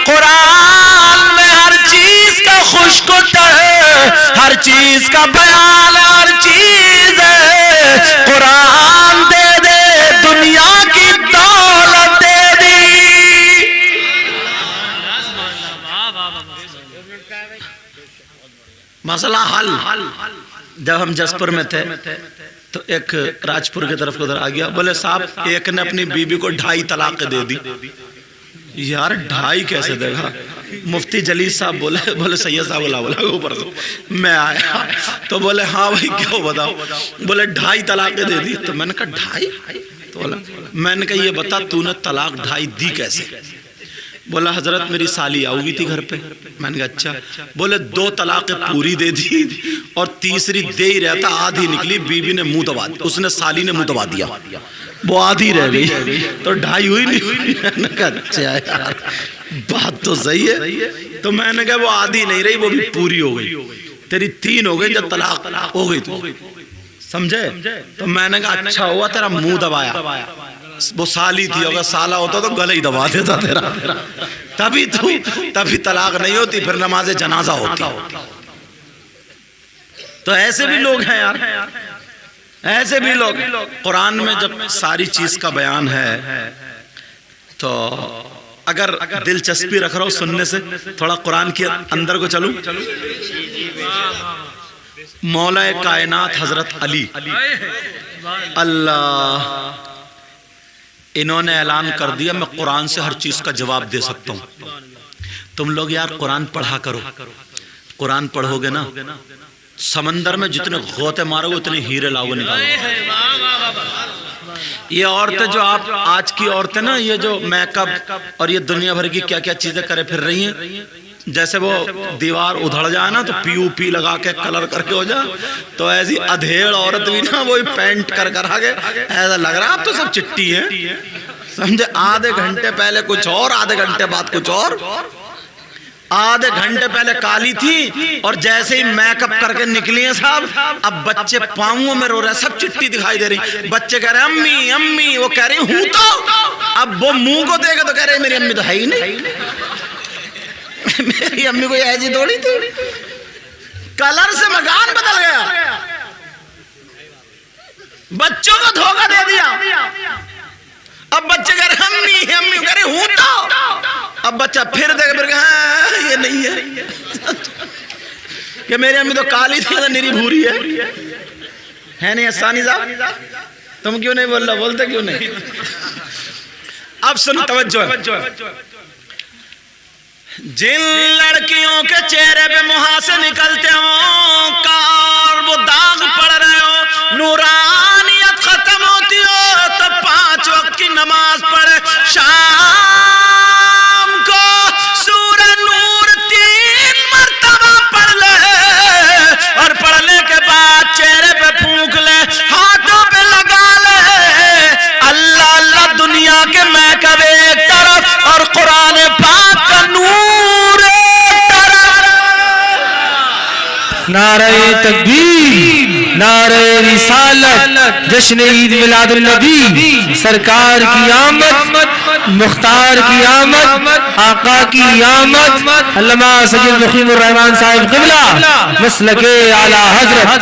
कुरान में हर चीज का खुश्क है, हर चीज का बयान, हर चीज है। कुरान दे दे, दुनिया की दौलत दे दी। मसला हल। जब हम जसपुर में थे तो एक राजपुर की तरफ उधर आ गया, बोले साहब एक ने अपनी बीबी को 2.5 तलाक दे दी। यार 2.5 कैसे देगा? मुफ्ती जलील साहब बोले सैयद साहब बोला ऊपर से मैं आया तो बोले हाँ भाई क्या बताओ? बोले 2.5 तलाक दे दी। तो मैंने कहा 2.5? तो बोला, मैंने कहा ये बता तूने तलाक 2.5 दी कैसे? बोला हजरत मेरी साली आऊगी थी घर पे। मैंने कहा अच्छा। बोले 2 तलाक़ें पूरी दे दी और तीसरी दे ही रहता, आधी निकली, बीवी ने मुंह दबा दिया, उसने साली ने मुंह दबा दिया, वो आधी रह गई, तो 2.5 हुई नहीं। मैंने कहा अच्छा यार बात तो सही है। तो मैंने कहा वो आधी नहीं रही, वो भी पूरी हो गई, तेरी 3 हो गई जब तलाक हो गई तो, समझे। तो मैंने कहा अच्छा हुआ तेरा मुंह दबाया, वो साली थी, अगर साला होता तो गले ही दबा देता तेरा, तभी तलाक नहीं होती, फिर नमाज जनाजा होती। तो ऐसे भी लोग हैं यार, ऐसे भी लोग। कुरान में जब सारी चीज का बयान है तो अगर दिलचस्पी रख रहा हो सुनने से, थोड़ा कुरान के अंदर को चलूं। मौला कायनात हजरत अली अल्लाह, इन्होंने ऐलान कर दिया मैं कुरान से हर चीज का जवाब दे सकता हूं। तुम लोग यार कुरान पढ़ा करो, कुरान पढ़ोगे ना समंदर में जितने गोते मारोगे उतने हीरे लाओगे निकालोगे। ये औरतें जो आप आज की औरतें ना, ये जो मेकअप और ये दुनिया भर की क्या क्या चीजें करे फिर रही हैं, जैसे वो दीवार उधड़ जाए ना तो पीओपी लगा के कलर करके हो जाए, तो ऐसी अधेड़ औरत भी ना वही पेंट कर आगे ऐसा लग रहा है आप तो सब चिट्टी हैं, समझे। आधे घंटे पहले कुछ और, आधे घंटे बाद कुछ और। आधे घंटे पहले काली थी और जैसे ही मेकअप करके निकली है साहब, अब बच्चे पाँवों में रो रहे, सब चिट्टी दिखाई दे रही। बच्चे कह रहे अम्मी अम्मी, वो कह रही हूं तो, अब वो मुंह को देखे तो कह रहे मेरी अम्मी तो है ही नहीं। मेरी अम्मी कोई ऐसी थोड़ी थी, कलर से मकान बदल गया, बच्चों को धोखा दे दिया। अब बच्चे कह रहे अम्मी अम्मी, कह रहे हूं तो, अब बच्चा फिर देख फिर हाँ, ये नहीं है कि मेरी अम्मी तो काली थी तो निरी भूरी है नहीं। सानी साहब तुम क्यों नहीं बोल रहे, बोलते क्यों नहीं। अब सुन तवज्जो, जिन लड़कियों के चेहरे पे मुहासे निकलते हो, कार वो दाग पड़ रहे हो, नूरानियत खत्म होती हो, तो 5 वक्त की नमाज पढ़े, शाम को सूरह नूर 3 मरतबा पढ़ ले और पढ़ने के बाद चेहरे पे फूंक ले, हाथों पे लगा ले। अल्लाह अल्लाह दुनिया के महकब एक तरफ और कुरान पाक का नूर एक तरफ। नारे तकबीर, नारे रिसालत, जश्न ईद मिलादुन नबी, सरकार की आमद, मुख्तार की आमद, आका की आमद, अल्लामा सैयद मुकीमुर रहमान साहिब क़िबला मसलके आला हजरत।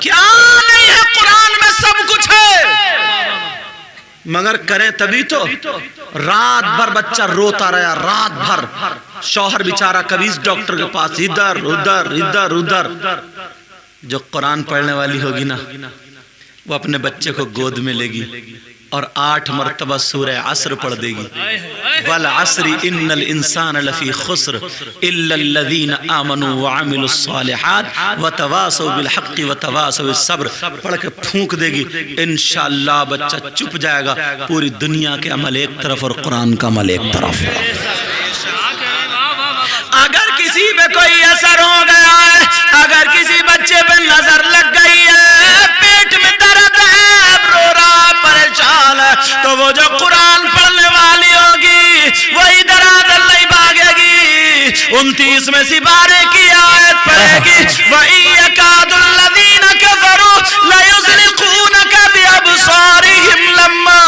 क्या नहीं है कुरान में, सब कुछ है, मगर करें तभी तो। रात भर बच्चा रोता रहा, रात भर शौहर बेचारा कभी डॉक्टर के पास, इधर उधर इधर उधर। जो कुरान पढ़ने वाली होगी ना, वो अपने बच्चे को गोद में लेगी और 8 मरतबा सूरह असर पढ़ देगी। वल असरी इन्नल इंसान लफी खुस्र इल्लल्लज़ीना आमनू व अमिलुस सालिहात व तवासौ बिल हक़्क़ि व तवासौ बिस सब्र पढ़ के फूंक देगी, इंशाअल्लाह बच्चा चुप जाएगा। पूरी दुनिया के अमल एक तरफ और कुरान का अमल एक तरफ। अगर किसी पे कोई असर हो गया है, अगर किसी बच्चे पे नजर लग गई है, पेट में दर्द है, रो रहा परेशान है, तो वो जो कुरान पढ़ने वाली होगी वो इधर आधर नहीं भागेगी, 29 में सिपारे की आयत पढ़ेगी, वही यकादुल्लज़ीना कफरू लयुज़लिक़ूनका बिअबसारिहिम लम्मा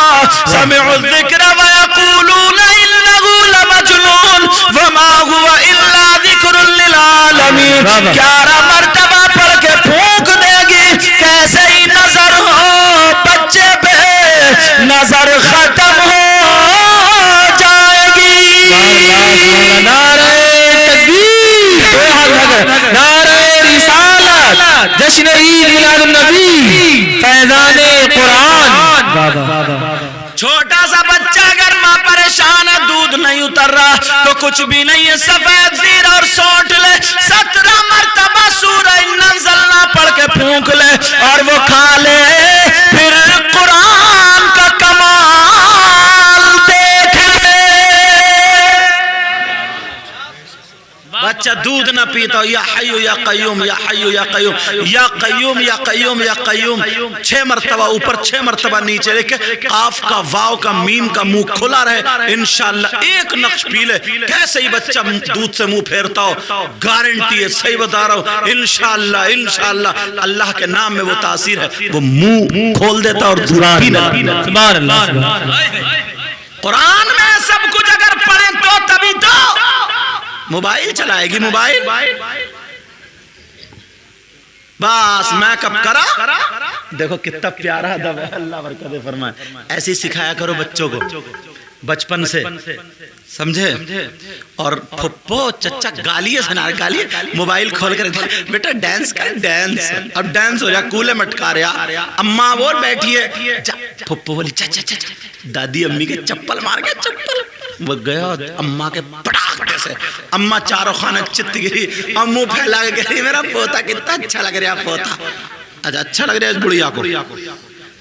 समिअु ज़िक्र व यक़ूलूना इन्नहु लमजनून वमा हुवा इल्ला ज़िक्रुन लिल आलमीन। 11 मरतबा पढ़ के फूंक देगी, कैसे ही नजर हो बच्चे पे, नजर खत्म हो जाएगी। नारे तकबीर, नारे रिसालत, जश्न ईद मिलादुन नबी, फैज़ाने कुरान। छोटा सा बच्चा अगर माँ परेशान है, दूध नहीं उतर रहा तो कुछ भी नहीं है, सफेद जीरा और सौंठ ले, 17 मरतबा सूरह नज़लना पढ़ के फूंक ले और वो खा ले, फिर कुरान का कमाल देख ले। दूध ना पीता हो, या हय्यु या कय्यूम, या हय्यु या कय्यूम, या कय्यूम या कय्यूम या कय्यूम, 6 मरतबा ऊपर 6 मरतबा नीचे लेके काफ का वाव का मीम का मुंह खुला रहे, इंशाअल्लाह एक नक्श पी ले, कैसे ही बच्चा दूध से मुंह फेरता हो, गारंटी है, सही बता रहा हूं, इंशाअल्लाह इंशाअल्लाह अल्लाह के नाम में वो तासीर है, वो मुंह खोल देता और दूध पीने लगता। सुभान अल्लाह। कुरान में सब कुछ अगर पढ़े तो तभी तो मोबाइल चलाएगी, मोबाइल बस मैं कब करा। देखो कितना प्यारा अदब है, अल्लाह बरकत फरमाए। ऐसे ही सिखाया करो बच्चों को बचपन से, समझे। और फुप्पो चचा गालियां सुना, गाली मोबाइल खोल कर बेटा डांस कर, डांस अब डांस हो रहा, कूले मटका रहा, अम्मा बोल बैठी है, फुप्पो बोली चाचा चाचा, दादी अम्मी के चप्पल मार के, चप्पल वो गया अम्मा के पटाख से, अम्मा चारों खाना चित्त गिरी, और मुंह फैला के गिरी, मेरा पोता कितना अच्छा लग रहा, पोता अच्छा लग रहा है इस बुढ़िया को।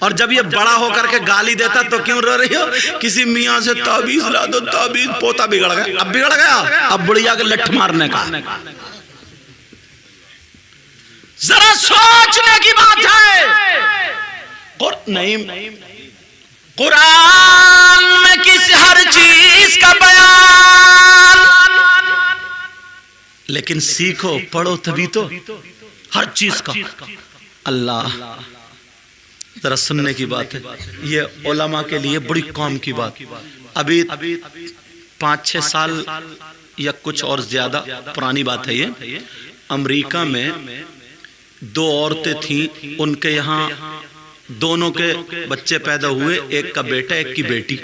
और जब ये बड़ा होकर के गाली देता तो क्यों रो रही हो, किसी मियाँ से ताबीज ला दो, ताबीज, पोता बिगड़ गया, अब बिगड़ गया, अब बुढ़िया के लठ मारने का। जरा सोचने की बात है। नहीं, कुरान में किसी हर चीज का बयान, लेकिन सीखो पढ़ो तभी तो हर चीज का। अल्लाह, जरा सुनने की बात है, ये उलमा के लिए बड़ी काम की बात। अभी 5-6 साल या कुछ और ज्यादा पुरानी बात है ये, अमेरिका में 2 औरतें थीं, उनके यहाँ दोनों के बच्चे पैदा हुए, एक का बेटा एक की बेटी।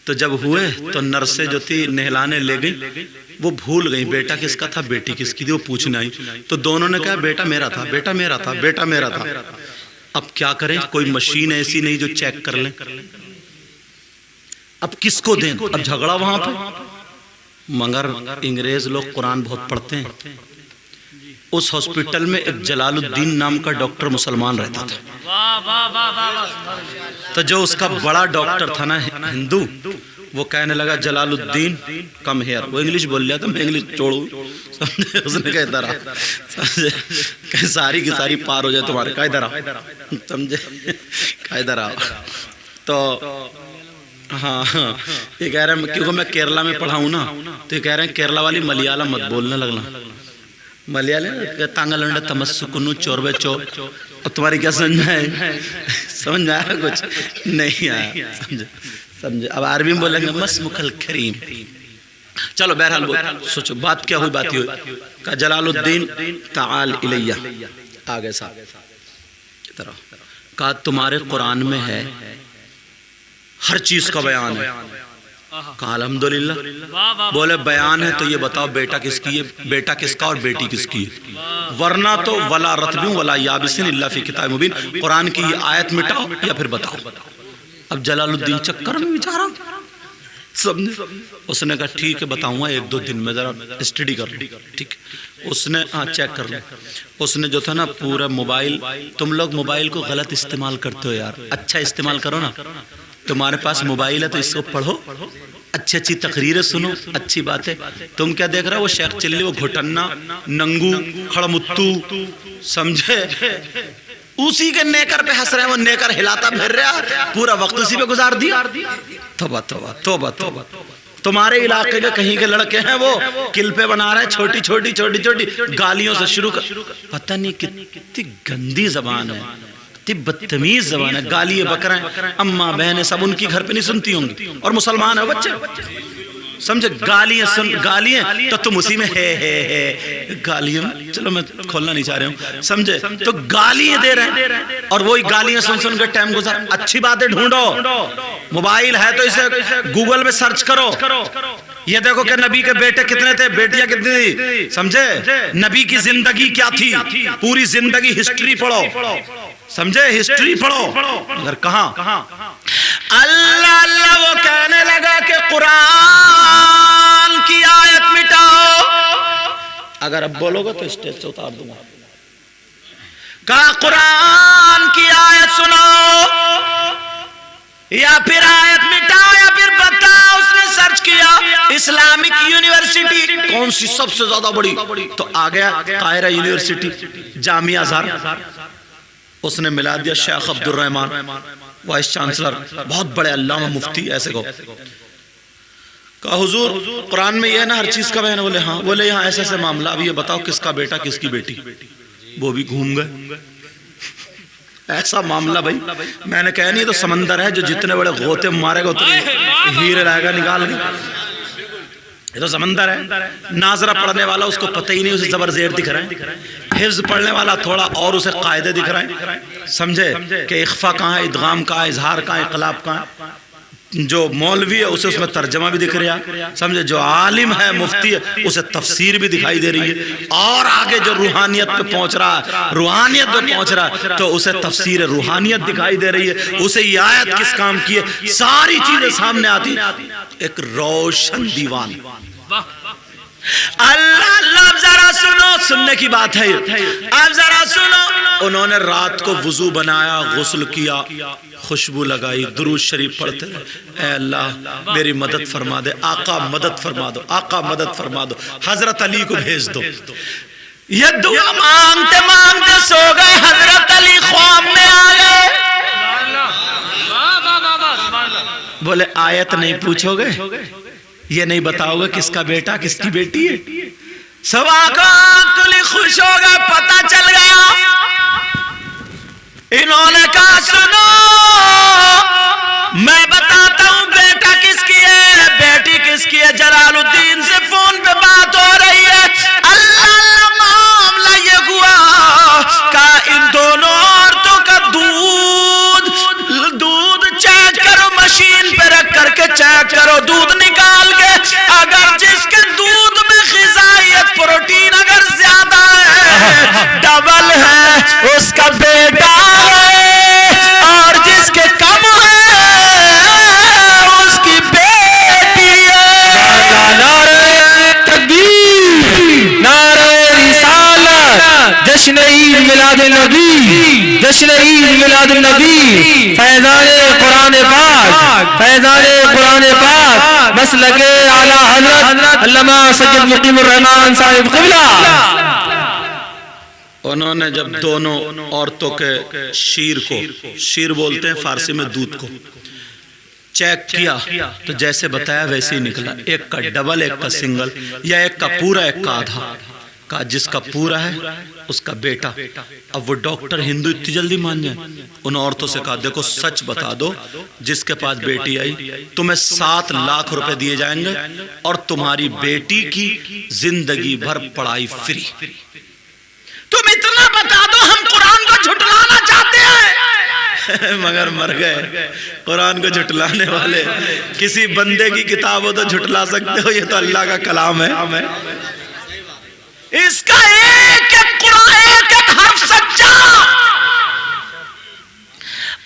तो जब हुए तो नर्सें जो थी नहलाने ले गई, वो भूल गई बेटा किसका था बेटी किसकी थी, वो पूछने आई। तो दोनों ने कहा बेटा मेरा था, बेटा मेरा था, बेटा मेरा था। अब क्या करें, कोई मशीन ऐसी नहीं जो चेक कर ले, अब किसको दें, अब झगड़ा वहां पे। मगर अंग्रेज लोग कुरान बहुत पढ़ते हैं। उस हॉस्पिटल में एक जलालुद्दीन नाम का डॉक्टर मुसलमान रहता था। तो जो उसका बड़ा डॉक्टर था ना हिंदू, वो कहने लगा जलालुद्दीन कम हेयर, वो इंग्लिश बोल लिया था, मैं इंग्लिश छोड़ू, समझे। उसने कहा इधर आ, समझे, सारी की सारी पार हो जाए तुम्हारे, कहा इधर आ, समझे, कहा इधर आ। तो हाँ ये कह रहे हैं, क्योंकि मैं केरला में पढ़ा हूँ ना, तो ये कह रहे हैं केरला वाली मलयालम मत बोलने लगना, मलयालम तांगलंड तमस्सुकुनु चोरबे चो। अब तुम्हारी क्या समझ आए, समझ में आया कुछ नहीं आया, समझे। अब अरबी में बोलेंगे मस्मुखल करीम। चलो बहरहाल सोचो बात क्या हुई, बात हुई का जलालुद्दीन ताल इलैया आगे साहब तरह का, तुम्हारे कुरान में है हर चीज का बयान है। कहा अल्हम्दुलिल्लाह। बोले बयान है तो ये बताओ बेटा किसकी है, बेटा किसका और बेटी किसकी है, वरना तो वला रतबी वला याबिसिन इल्ला फी किताब मुबीन, कुरान की ये आयत मिटाओ या फिर बताओ। अब जलालुद्दीन चक्कर में बेचारा, समझे। उसने कहा ठीक है बताऊंगा, 1-2 दिन में जरा स्टडी कर लो, ठीक। उसने हाँ चेक कर लो। उसने जो था ना पूरा मोबाइल, तुम लोग मोबाइल को गलत इस्तेमाल करते हो यार, अच्छा इस्तेमाल करो ना। तुम्हारे पास मोबाइल है तो इसको पढ़ो, अच्छी अच्छी तकरीरें सुनो, अच्छी बातें। तुम क्या देख रहे हो, वो शेख चिल्ली, वो घुटन्ना, नंगू, खड़मुत्तू, समझे, उसी के नेकर पे हंस रहे हैं, वो नेकर हिलाता फिर रहा, पूरा वक्त उसी पे गुजार दिया। तौबा तौबा तौबा तौबा। तुम्हारे इलाके के कहीं के लड़के हैं वो किल्पे बना रहे हैं, छोटी छोटी छोटी छोटी गालियों से शुरू कर, पता नहीं कितनी गंदी जबान है, बदतमीज जबान है, गालियां बकरें, अम्मा बहनें सब उनकी घर पे नहीं सुनती होंगी, और मुसलमान है बच्चे, समझे। गालियां सुन, गालियां तो तुम उसी में है गालियां, चलो मैं खोलना नहीं चाह रहा हूं, समझे। तो गालियां दे रहे हैं और वही गालियां सुन सुन के टाइम गुजार। अच्छी बातें ढूंढो, मोबाइल है तो इसे गूगल में सर्च करो, ये देखो कि नबी के बेटे कितने थे, बेटियां कितनी थी, समझे। नबी की जिंदगी क्या थी, पूरी जिंदगी हिस्ट्री पढ़ो, समझे, हिस्ट्री पढ़ो। अगर कहां अल्लाह अल्लाह वो कहने लगा कि कुरान की आयत मिटाओ, अगर अब बोलोगे तो स्टेज से उतार दूंगा। कहा कुरान की आयत सुनाओ या फिर आयत मिटाओ या फिर बताओ। उसने सर्च किया इस्लामिक यूनिवर्सिटी कौन सी सबसे ज्यादा बड़ी, तो आ गया कायरा यूनिवर्सिटी, जामिया अज़हर, उसने मिला दिया शेख अब्दुल रहमान वाइस चांसलर, बहुत बड़े अल्लामा मुफ्ती, ऐसे को कहा हुजूर कुरान में यह ना हर चीज का बयान, बोले हाँ, बोले यहाँ ऐसे ऐसे मामला, अब ये बताओ किसका बेटा किसकी बेटी, वो भी घूम गए। ऐसा मामला भाई मैंने कहा नहीं, तो समंदर है जो जितने बड़े गोते मारेगा उतने हीरे लाएगा निकाल के, ये तो समंदर है। नाजरा पढ़ने वाला उसको पता ही नहीं, उसे जबर ज़ेर दिख रहा है, हिफ्ज पढ़ने वाला थोड़ा और उसे कायदे दिख रहा है, समझे कि इख्फा कहाँ है, इदगाम कहाँ है, इजहार कहाँ है, इक़लाब कहाँ है। जो मौलवी है उसे उसमें तर्जमा भी दिख रहा, समझे, जो आलिम है मुफ्ती है उसे तफसीर भी दिखाई दे रही है, और आगे जो रूहानियत पे पहुंच रहा है, रूहानियत पे पहुंच रहा है तो उसे तफसीर रूहानियत दिखाई दे रही है, उसे ये आयत किस काम की है, सारी चीजें सामने आती, एक रोशन दीवान। अल्लाह अल्लाह, जरा सुनो, सुनने की बात है, अब जरा सुनो। उन्होंने रात को वुजू बनाया, गुस्ल किया, खुशबू लगाई, दुरूद शरीफ पढ़ते रहे, ऐ अल्लाह मेरी मदद फरमा दे, आका मदद फरमा दो, आका मदद फरमा दो, हजरत अली को भेज दो। ये दुआ मांगते मांगते सो गए, हजरत अली ख्वाब में आ गए, बोले आयत नहीं पूछोगे, ये नहीं बताओगे किसका बेटा किसकी बेटी है, सवा का खुश हो गए, पता चल गया। इन्होंने कहा सुनो मैं बताता हूं बेटा किसकी है, बेटी किसकी है। जलालुद्दीन से फोन पे बात हो रही है, अल्लाह मामला ये हुआ का इन दोनों औरतों का दूध चेक करो, मशीन पे रख करके चेक करो, दूध निकाल के, अगर जिसके दूध में ग़िज़ाइयत प्रोटीन अगर ज्यादा है, डबल है, उसका बेटा है, और जिसके कम है उसकी बेटी है। नारे तकबीर, नारे रिसालत, जश्न ईद मिलाद नबी, जश्न ईद मिलाद नबी, फैज़ाने कुरान पाक, फैज़ाने कुरान पाक, बस लगे आला हज़रत अल्लामा सैयद मुकीमुर रहमान साहिब क़िबला। उन्होंने जब दोनों औरतों के शीर को, शीर बोलते हैं फारसी में दूध को, चेक किया तो जैसे बताया वैसे ही निकला, एक का डबल एक का सिंगल, या एक का पूरा एक का आधा, का जिसका पूरा है उसका बेटा। अब वो डॉक्टर हिंदू इतनी जल्दी मान जाए, उन औरतों से कहा देखो सच बता दो, जिसके पास बेटी आई तुम्हें 7 लाख रुपए दिए जाएंगे और तुम्हारी बेटी की जिंदगी भर पढ़ाई फ्री। तुम इतना बता दो, हम कुरान को झुटलाना चाहते हैं मगर मर गए। कुरान को झुटलाने वाले, किसी बंदे की किताब हो तो झुटला सकते हो, ये तो अल्लाह का कलाम है, इसका एक एक कुरान एक एक हर्फ सच्चा।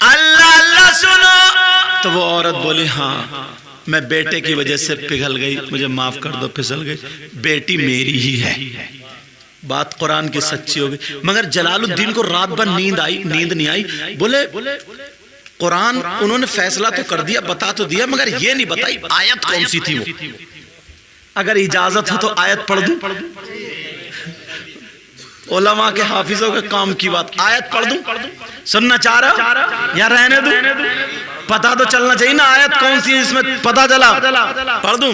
अल्लाह अल्लाह सुनो। तो वो औरत बोली हाँ मैं बेटे की वजह से पिघल गई, मुझे माफ कर दो, फिसल गई, बेटी मेरी ही है। बात कुरान की सच्ची होगी। मगर जलालुद्दीन को रात भर नींद नहीं आई। बोले कुरान उन्होंने फैसला तो कर दिया, बता तो दिया, मगर ये नहीं बताई आयत कौन सी थी वो। अगर इजाजत हो तो आयत पढ़ दूं, उलमा के हाफिजों के काम की बात, आयत पढ़ दूं? सुनना चाह रहे हो या रहने दूं? पता तो चलना चाहिए ना आयत कौन सी है, इसमें पता चला, पढ़ दूं?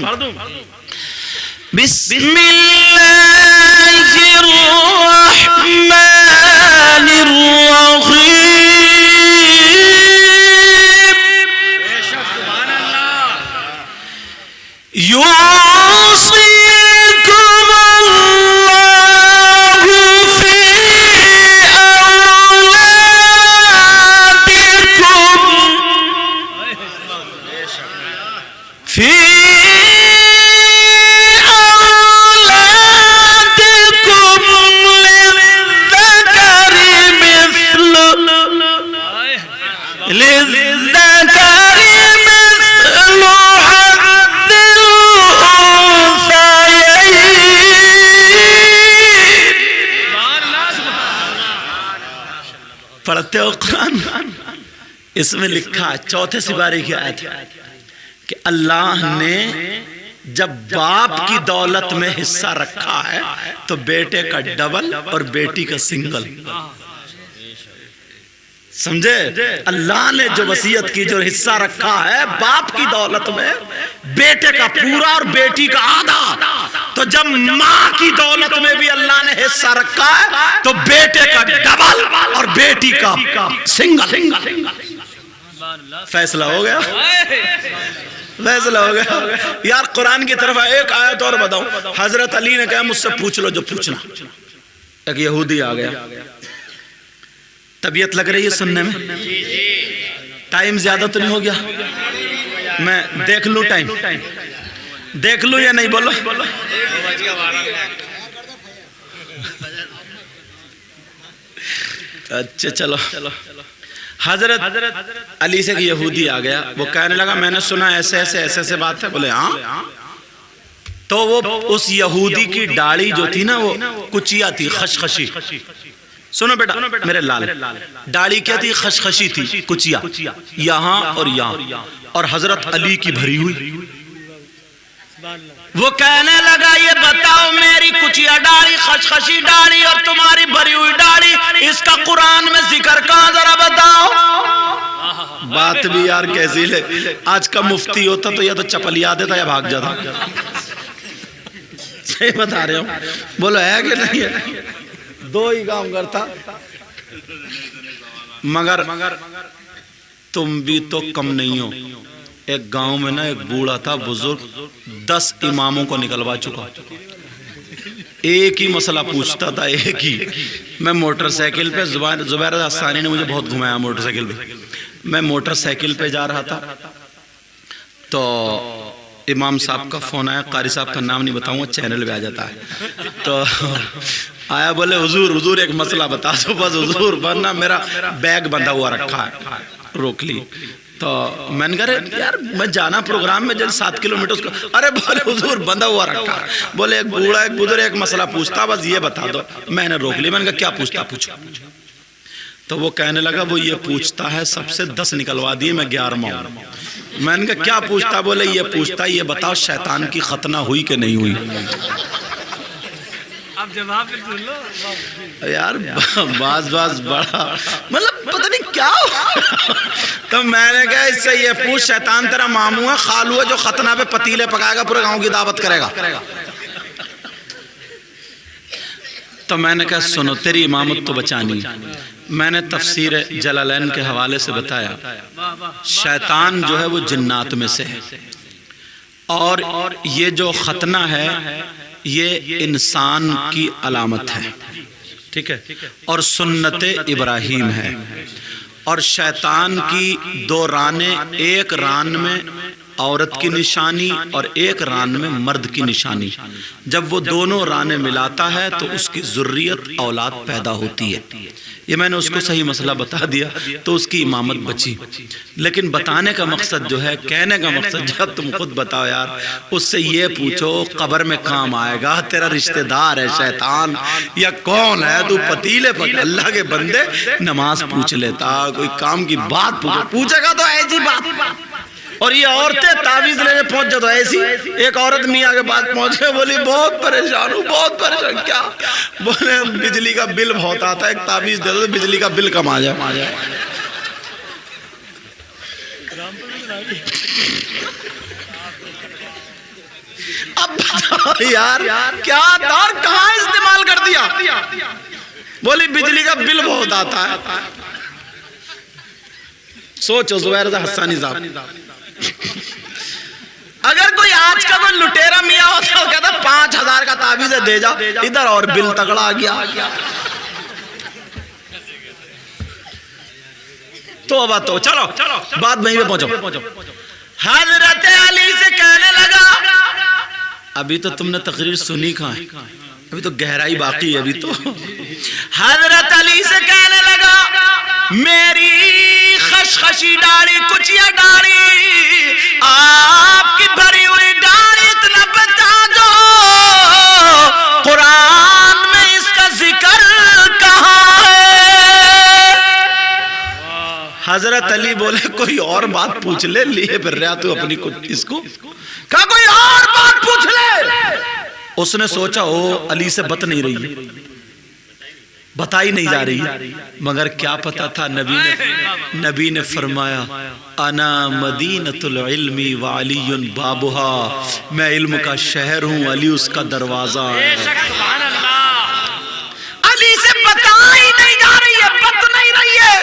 पढ़ते हो कुरान? इसमें लिखा 4 सिपारे की आयत कि अल्लाह ने जब बाप की दौलत में हिस्सा रखा है तो बेटे का डबल और बेटी का सिंगल। समझे? अल्लाह ने जो वसीयत की, जो हिस्सा रखा है बाप की दौलत में, बेटे का पूरा और बेटी का आधा। तो जब माँ की दौलत में भी अल्लाह ने हिस्सा रखा है तो बेटे का डबल और बेटी का सिंगल। फैसला हो गया, फैसला हो गया। यार कुरान की तरफ एक आयत और बताऊं। हजरत अली ने कहा मुझसे पूछ लो जो पूछना। एक यहूदी आ गया, तबीयत लग रही है सुनने में, टाइम ज्यादा तो नहीं हो गया? मैं देख लूं टाइम, देख लूं या नहीं? बोलो। अच्छा चलो। हजरत अली से यहूदी आ गया, वो कहने लगा मैंने सुना ऐसे ऐसे ऐसे ऐसे बात है। बोले हाँ। तो वो उस यहूदी की दाढ़ी जो थी ना वो कुचिया थी, खशखशी। सुनो बेटा मेरे लाल, दाढ़ी क्या थी? खशखशी थी, कुचिया यहाँ और यहाँ, और हजरत अली की भरी हुई। वो कहने लगा ये बताओ मेरी कुचिया दाढ़ी, खशखशी दाढ़ी और तुम्हारी भरी हुई दाढ़ी, इसका कुरान में जिक्र कहां, जरा बताओ। बात भी यार कैसी ले। आज का मुफ्ती होता तो या तो चपलिया देता या भाग जाता। सही बता रहे हो? बोलो है कि नहीं है? दो ही काम करता। मगर तुम भी तो कम नहीं हो। एक गांव में ना एक बूढ़ा था बुजुर्ग, 10 इमामों को निकलवा चुका। एक ही मसला पूछता था, एक ही। मैं मोटरसाइकिल पे, जुबैर हस्सानी ने मुझे बहुत घुमाया मोटरसाइकिल पे। मैं मोटरसाइकिल पे जा रहा था तो इमाम साहब का फोन आया। कारी साहब का नाम नहीं बताऊंगा, चैनल पे आ जाता है। तो आया, बोले हुजूर हुजूर एक मसला बता दो बस हुजूर, वरना मेरा बैग बंधा हुआ रखा है। रोक ली। तो मैंने कहा यार मैं जाना प्रोग्राम में, जल्द 7 किलोमीटर उसका। अरे बोले हुजूर बंधा हुआ रखा है। बोले एक बूढ़ा एक बुजुर्ग एक मसला पूछता, बस ये बता दो। मैंने रोक ली। मैंने कहा क्या पूछता? पूछो। तो वो कहने लगा वो ये पूछता है, सबसे 10 निकलवा दिए, मैं 11वां हूं। मैंने कहा क्या पूछता? बोले ये पूछता ये बताओ शैतान की खतना हुई कि नहीं हुई। अब जवाब सुन लो यार बाज बड़ा मतलब पता नहीं क्या हो। तो मैंने कहा इससे ये पूछ शैतान तेरा मामू है खालू है जो खतना पे पतीले पकाएगा, पूरे गांव की दावत करेगा। तो मैंने कहा सुनो तेरी इमामत तो बचानी। मैंने तफसीर जलालैन के हवाले से बताया शैतान जो है वो जिन्नात में से है, और ये जो खतना है ये इंसान की अलामत है, ठीक है, और सुन्नत इब्राहीम है। और शैतान की 2 राने, एक रान में औरत की निशानी और एक रान में मर्द की निशानी। जब वो दोनों राने मिलाता है तो उसकी ज़ुर्रियत औलाद पैदा होती है। ये मैंने उसको सही मसला बता दिया तो उसकी इमामत बची। लेकिन बताने का मकसद जो है, कहने का मकसद जब तुम खुद बताओ यार, उससे ये पूछो कब्र में काम आएगा, तेरा रिश्तेदार है शैतान या कौन है? तू पतीले पर अल्लाह के बंदे नमाज पूछ लेता, कोई काम की बात पूछेगा तो ऐसी बात। और ये औरतें तावीज लेने पहुंच जाओ तो ऐसी। एक औरत मियाँ के पास पहुंच गई, बोली बहुत परेशान हूँ, बहुत परेशान। क्या? बोले बिजली का बिल बहुत आता है, एक तावीज दे दो बिजली का बिल कम आ जाए। अब बताओ यार क्या दौर कहाँ इस्तेमाल कर दिया? बोली बिजली का बिल बहुत आता है। सोचो जुबैर हस्सानी साहब, अगर कोई आज का कोई लुटेरा मियाँ होता तो कहता 5000 का ताबीज दे जा, इधर और बिल तगड़ा आ गया। तो अब तो चलो बात वहीं पे पहुंचो। हजरत अली से कहने लगा, अभी तो तुमने तकरीर सुनी कहाँ है, अभी तो गहराई बाकी है। अभी तो हजरत अली से कहने लगा मेरी खशखशी दाढ़ी, कुचिया दाढ़ी, आपकी भरी हुई दाढ़ी, इतना बता दो कुरान में इसका जिक्र कहाँ है? हजरत अली बोले कोई और बात पूछ ले, लिए फिर रहा तू अपनी इसको। कहा कोई और बात उसने सोचा ओ अली से बत नहीं रही, बताई नहीं जा रही, मगर क्या पता था नबी ने फरमाया अना मदीनतुल इल्मी व अलीयुन बाबुहा, मैं इल्म का शहर हूँ, अली उसका दरवाजा है। अली से बताई नहीं जा रही है, बत नहीं रही है।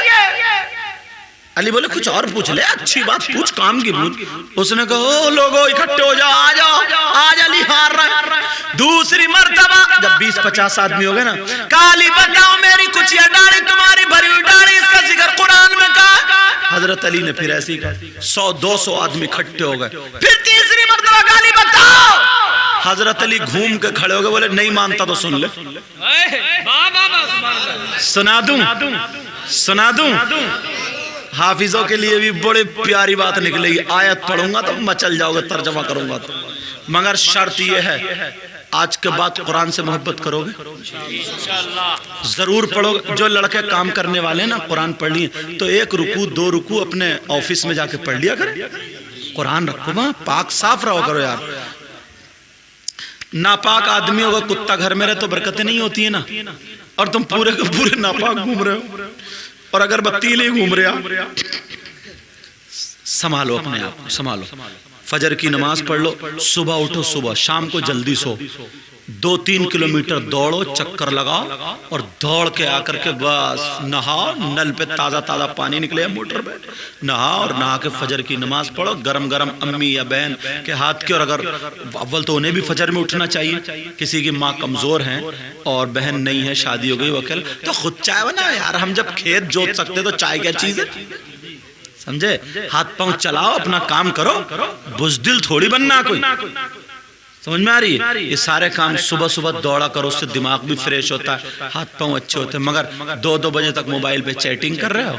अली बोले कुछ और पूछ ले, अच्छी बात पूछ, काम की पूछ। उसने कहा ओ लोगो इकट्ठे हो जाओ, आ जाओ, आज अली हार रहा है। दूसरी मर्तबा जब 20-50 आदमी हो गए ना, काली बताओ मेरी कुचिया डाली, तुम्हारी भरी हुई डाली, इसका जिक्र कुरान में कहा। हजरत अली ने फिर ऐसी 100-200 आदमी इकट्ठे हो गए। फिर तीसरी मर्तबा काली बताओ। हजरत अली घूम के खड़े हो गए, बोले नहीं मानता तो सुन ले, सुना दूं। हाफिजों के लिए भी बड़ी प्यारी बात निकलेगी, आयत पढ़ूंगा तो मचल जाओगे, तर्जमा करूंगा तो, मगर शर्त यह है आज के बाद कुरान से मोहब्बत करोगे, जरूर पढ़ोगे। जो लड़के काम करने वाले ना कुरान पढ़ लिए तो 1 रुकू 2 रुकू अपने ऑफिस में जाके पढ़ लिया करें, कुरान रखो वहां, पाक साफ रहो करो यार। नापाक आदमी होगा, कुत्ता घर में रहे तो बरकतें नहीं होती है ना, और तुम पूरे के पूरे नापाक घूम रहे हो और अगरबत्ती लिए घूम रहे हो। संभालो अपने आप को, संभालो। फजर की नमाज पढ़ लो, सुबह उठो, सुबह शाम को जल्दी सो, 2-3 किलोमीटर दौड़ो, चक्कर लगाओ और दौड़ के आकर के बस नहाओ, नल पे ताज़ा ताज़ा पानी निकले मोटर पे, नहाओ और नहा के फजर की नमाज पढ़ो, गरम गरम अम्मी या बहन के हाथ की। और अगर अव्वल तो उन्हें भी फजर में उठना चाहिए, किसी की माँ कमज़ोर हैं और बहन नहीं है, शादी हो गई वकील, तो खुद चाय बनाओ यार। हम जब खेत जोत सकते तो चाय क्या चीज़ है, समझे? हाथ पांव चलाओ, अपना काम करो, बुज़दिल थोड़ी बनना कोई, समझ में आ रही है? ये सारे काम सुबह सुबह दौड़ा करो, उससे दिमाग भी फ्रेश होता है, हाथ पांव अच्छे होते हैं। मगर 2-2 बजे तक मोबाइल पे चैटिंग कर रहे हो,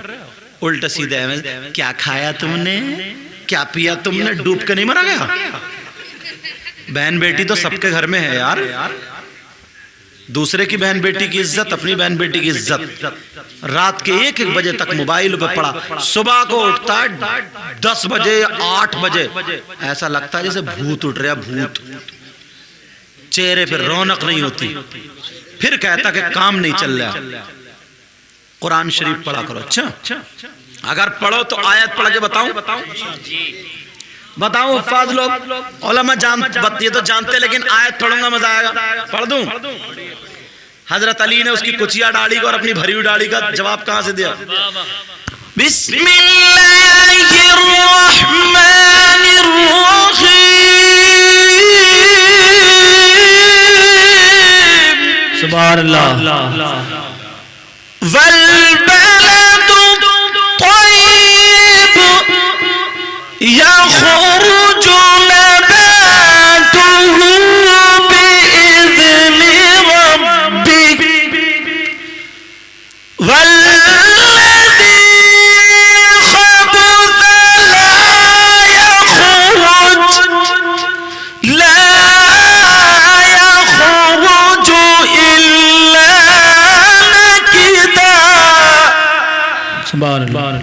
उल्टा सीधे में क्या खाया तुमने, क्या पिया तुमने, डूब के नहीं मरा गया? बहन बेटी तो सबके घर में है यार, दूसरे की बहन बेटी की इज्जत, अपनी बहन बेटी की इज्जत। रात के 1-1 बजे तक मोबाइल पे पड़ा, सुबह को उठता है 10 बजे 8 बजे, ऐसा लगता है जैसे भूत उठ रहा, भूत, चेहरे पे रौनक नहीं होती। फिर कहता कि काम नहीं चल रहा। कुरान शरीफ पढ़ा करो। अच्छा, अगर पढ़ो तो आयत पढ़ के बताऊं, बताऊं हुफ्फाज लोग, उलमा ये तो जानते, लेकिन आयत पढ़ूंगा मजा आएगा, पढ़ दूं। हजरत अली ने उसकी कुचिया डाली को और अपनी भरी हुई डाली का जवाब कहां से दिया? सुभान अल्लाह।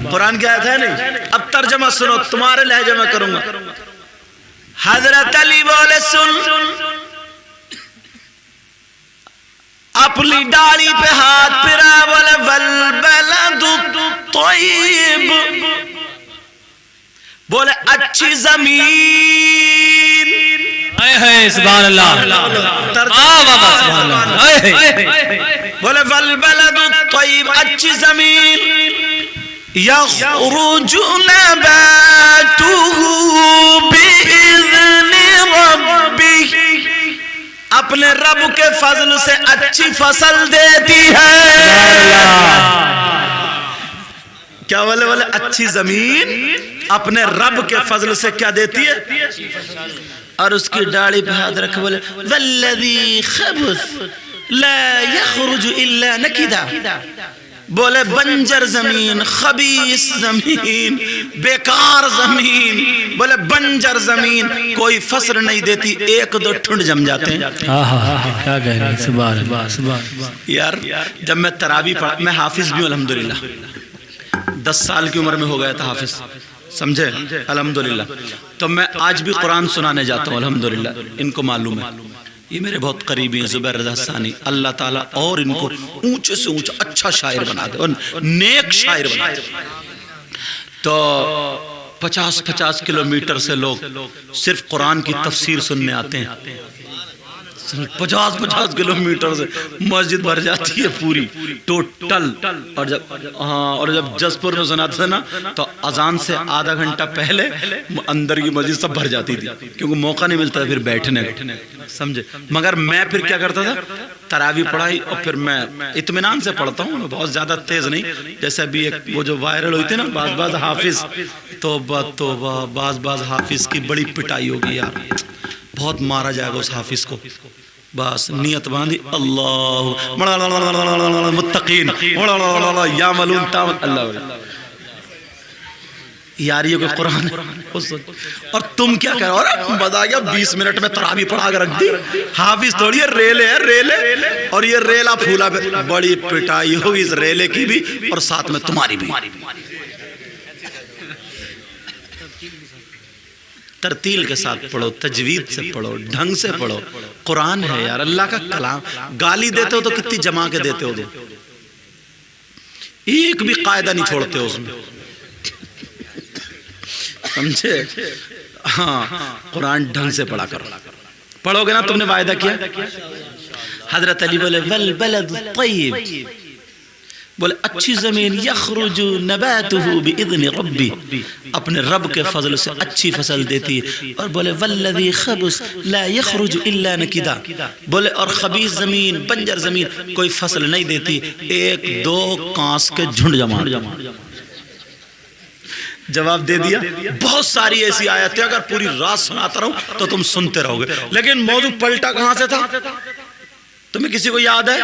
कुरान की आयत है नहीं। अब तर्जमा सुनो, तुम्हारे लहजे में करूंगा। हजरत अली बोले सुन, अपनी डाली पे हाथ फिरा, बोले वल बलदु तय्यिब, बोले अच्छी जमीन, सुभान अल्लाह, बोले वल बलदु तय्यिब, अच्छी जमीन, यख़रुजु नबातुहु बिइज़्नि रब्बिह, अपने रब के फजल से अच्छी फसल देती है। क्या बोले? बोले अच्छी जमीन अपने रब के फजल से क्या देती है? और उसकी डाली पे हाथ रख, बोले वल्लज़ी खबुस ला यख़रुजु इल्ला नकिदा, बोले बंजर जमीन, खबीस जमीन, बेकार जमीन, बोले बंजर जमीन कोई फसल नहीं देती, 1-2 ठुंड जम जाते हैं। क्या कह रहे हैं? सुभान अल्लाह, सुभान अल्लाह। यार जब मैं तरावी पढ़ा, मैं हाफिज भी हूं अल्हम्दुलिल्लाह, 10 साल की उम्र में हो गया था हाफिज, समझे? अल्हम्दुलिल्लाह। तो मैं आज भी कुरान सुनाने जाता हूं अल्हम्दुलिल्लाह, इनको मालूम है। ये मेरे बहुत करीबी हैं जुबैर रज़ा सानी, अल्लाह ताला और इनको ऊंचे से ऊंचा अच्छा शायर बना दे और नेक शायर बना दे। तो 50-50 किलोमीटर से लोग सिर्फ कुरान की तफसीर सुनने आते हैं। 50-50 किलोमीटर से मस्जिद भर जाती है पूरी टोटल। और जब जसपुर में सुनाते थे ना तो अजान से आधा घंटा पहले अंदर की मस्जिद सब भर जाती थी, क्योंकि मौका नहीं मिलता था फिर बैठने का, समझे। मगर मैं फिर क्या करता था, तरावी पढ़ाई और फिर मैं इत्मीनान से पढ़ता हूँ, बहुत ज्यादा तेज नहीं। जैसे अभी एक वो जो वायरल हुई थी ना बाज हाफिज, तो बाज हाफिज की बड़ी पिटाई होगी यार, बहुत मारा जाएगा उस हाफिज को। बस नियत बांधी, अल्लाह मुत्तकीन या मलून तामत अल्लाह, यार ये कोई कुरान है। और तुम क्या करो, और बता गया 20 मिनट में तरावी पढ़ा कर रख दी। हाफिज थोड़ी है, रेले है रेले, और ये रेला फूला पे बड़ी पिटाई होगी इस रेले की भी और साथ में तुम्हारी भी। तरतील के साथ पढ़ो, तजवीद से पढ़ो, ढंग से पढ़ो। कुरान है यार, अल्लाह का कलाम। गाली देते हो तो कितनी जमा के देते हो, एक भी कायदा नहीं छोड़ते हो उसमें, समझे। हाँ, कुरान ढंग से पढ़ा करो, पढ़ोगे ना, तुमने वायदा किया। हजरत अली बोले वल बलद तय्यब, बोले अच्छी जमीन यखरुजु नबातुहु बिइज़्नि रब्बी, अपने रब के फजल से अच्छी फसल देती है। और बोले वल्लज़ी खबुस ला यखरुजु इल्ला नकिदा, बोले और खबीस जमीन, बंजर जमीन कोई फसल नहीं देती, एक दो कांस के झुंड जमा। जवाब दे दिया। बहुत सारी ऐसी आयतें अगर पूरी रात सुनाता रहूं तो तुम सुनते रहोगे, लेकिन मौजू पलटा कहां से था, तुम्हें किसी को याद है?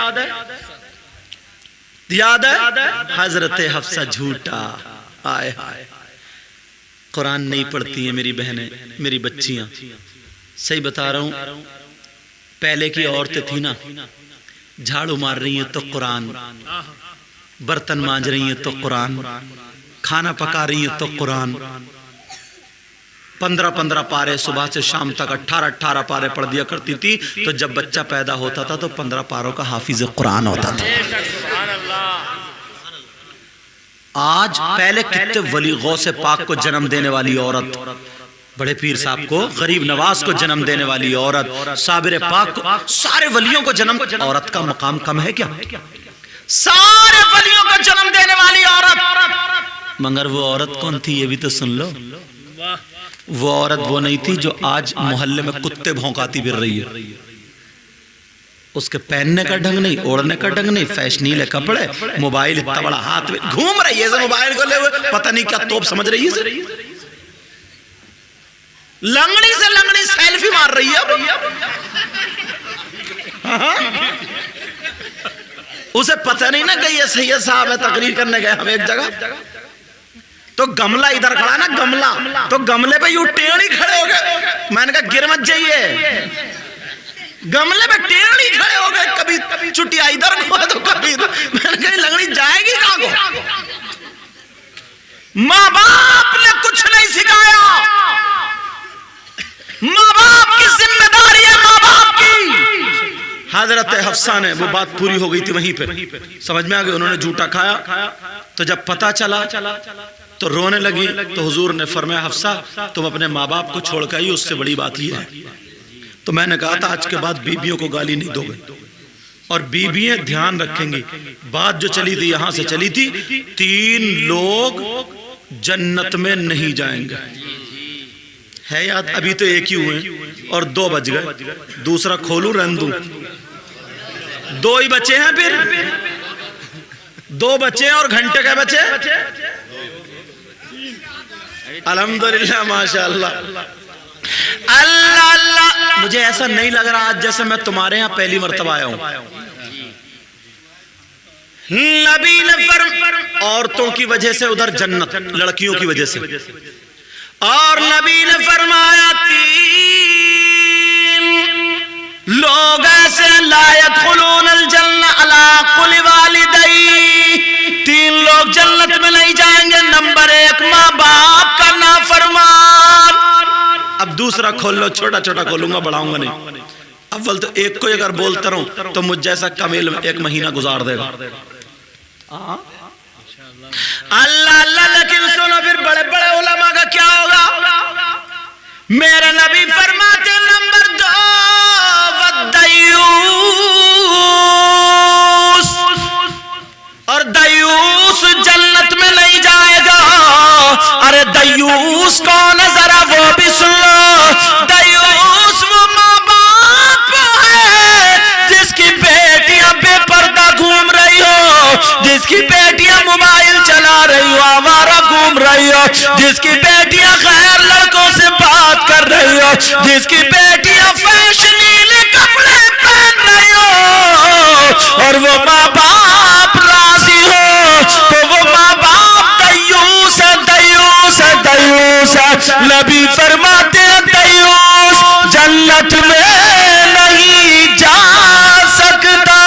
याद है? हजरत हफ्सा झूठा, आए हाय, कुरान नहीं पढ़ती है मेरी बहनें, मेरी बच्चियां। सही बता रहा हूं, पहले की औरतें थी ना, झाड़ू मार रही हैं तो कुरान, बर्तन मांज रही हैं तो कुरान, खाना पका रही हैं तो कुरान। 15-15 पारे सुबह से शाम तक 18-18 पारे पढ़ दिया करती थी। तो जब बच्चा पैदा होता था तो 15 पारों का हाफिज कुरान होता था। आज पहले कितने वली गौसे पाक को जन्म देने वाली औरत, बड़े पीर साहब को, गरीब नवाज को जन्म देने वाली औरत, साबिर पाक को, सारे वलियों को जन्म। औरत का मकाम कम है क्या? सारे वलियों को जन्म देने वाली औरत। मगर वो औरत कौन थी ये भी तो सुन लो। वो औरत वो नहीं थी जो आज मोहल्ले में कुत्ते भौंकाती फिर रही है। उसके पहनने का ढंग नहीं, ओढ़ने का ढंग नहीं, फैशनीले कपड़े, मोबाइल इतना बड़ा हाथ में घूम रही है, मोबाइल को ले हुए, पता नहीं क्या तोप समझ रही है, लंगड़ी से लंगड़ी सेल्फी मार रही है। उसे पता नहीं ना कि ये सैयद साहब है, तकरीर करने गए हम एक जगह, तो गमला इधर खड़ा ना, गमला, तो गमले पे यूं टेढ़ी खड़े हो गए। मैंने कहा गिर मत जाइए, गमले पे टेढ़ी खड़े हो गए, कभी चुटिया इधर को तो कभी इधर। मैंने कहा लंगड़ी जाएगी कहां को? माँ बाप ने कुछ नहीं सिखाया, माँ बाप की जिम्मेदारी है, माँ बाप की। हजरत हफ्सा ने, वो बात पूरी हो गई थी वहीं पे, समझ में आ गई, उन्होंने जूठा खाया। तो जब पता चला तो रोने लगी। तो हुजूर ने फरमाया हफ्सा तुम अपने माँ बाप को छोड़ कर आई, उससे बड़ी बात ये है। तो मैंने कहा था आज के बाद बीबियों को गाली नहीं दोगे, और बीबियां ध्यान रखेंगी। बात जो चली थी यहां से चली थी, 3 लोग जन्नत में नहीं जाएंगे, है याद? अभी तो एक ही हुए और 2 बज गए, दूसरा खोलू रहने दूं? 2 ही बचे हैं, फिर 2 बचे हैं और घंटे के बचे। अल्हम्दुलिल्लाह, माशाअल्लाह, अल्लाह अल्लाह। मुझे ऐसा नहीं लग रहा आज जैसे मैं तुम्हारे यहाँ पहली मर्तबा आया हूं। नबी ने औरतों की वजह से उधर जन्नत, लड़कियों की वजह से, और नबी ने फरमाया 3 लोग ऐसे लायत खुलूनल जन्नत अला कुल वालिदै, 3 लोग जन्नत में नहीं जाएंगे। नंबर 1 माँ बाप का नाफरमान। अब दूसरा खोल लो, छोटा छोटा खोलूंगा, बढ़ाऊंगा नहीं। अव्वल तो एक को अगर बोलता रहूं तो मुझ जैसा कमील एक महीना गुजार देगा। अल्लाह अल्लाह, लेकिन सुनो फिर बड़े बड़े उलमा का क्या होगा। मेरे नबी फरमाते नंबर 2, वद्दयूस, और दयूस जन्नत में नहीं जाएगा। अरे दयूस कौन है जरा वो भी सुन लो। दयूस वो माँ बाप है जिसकी बेटियां बेपर्दा घूम रही हो, जिसकी बेटियां मोबाइल चला रही हो, आवारा घूम रही हो, जिसकी बेटियां गैर लड़कों से बात कर रही हो, जिसकी बेटियां फैशनीले कपड़े पहन रही हो, और वो माँ बाप राजी हो, तो वो माँ बाप दयूस है, दयूस है, दयूस है। नबी फरमाते हैं दयूस जन्नत में नहीं जा सकता।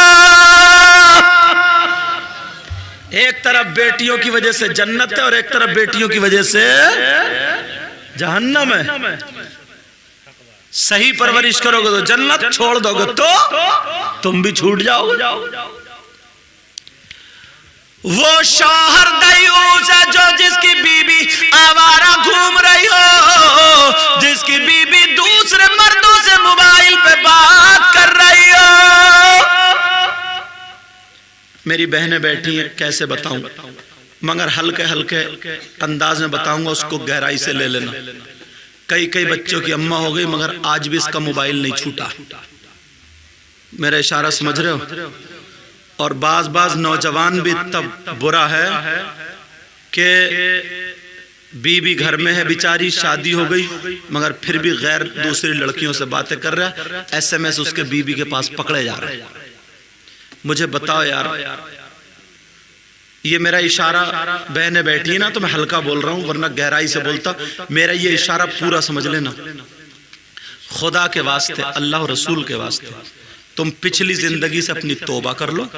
एक तरफ बेटियों की वजह से जन्नत है और एक तरफ बेटियों की वजह से जहन्नम है। सही परवरिश करोगे तो जन्नत, छोड़ दोगे तो तुम भी छूट जाओगे। वो शौहर दयूस है जो जिसकी बीबी आवारा घूम रही हो, जिसकी बीबी दूसरे मर्दों से मोबाइल पे बात कर रही हो। मेरी बहनें बैठी हैं, कैसे बताऊं, मगर हल्के हल्के अंदाज में बताऊंगा, उसको गहराई से ले लेना। कई कई बच्चों की अम्मा हो गई मगर आज भी इसका मोबाइल नहीं छूटा। मेरा इशारा समझ रहे हो। और बाज बाज नौजवान भी तब बुरा है कि बीबी घर में है बेचारी, शादी हो गई मगर फिर भी गैर दूसरी लड़कियों से बातें कर रहा है। SMS उसके बीबी के पास पकड़े जा रहे हैं। मुझे बताओ यार, ये मेरा इशारा, बहनें बैठी है ना तो मैं हल्का बोल रहा हूं वरना गहराई से बोलता। मेरा ये इशारा पूरा समझ लेना, खुदा के वास्ते, अल्लाह और रसूल के वास्ते, तुम पिछली जिंदगी से अपनी तौबा कर लो।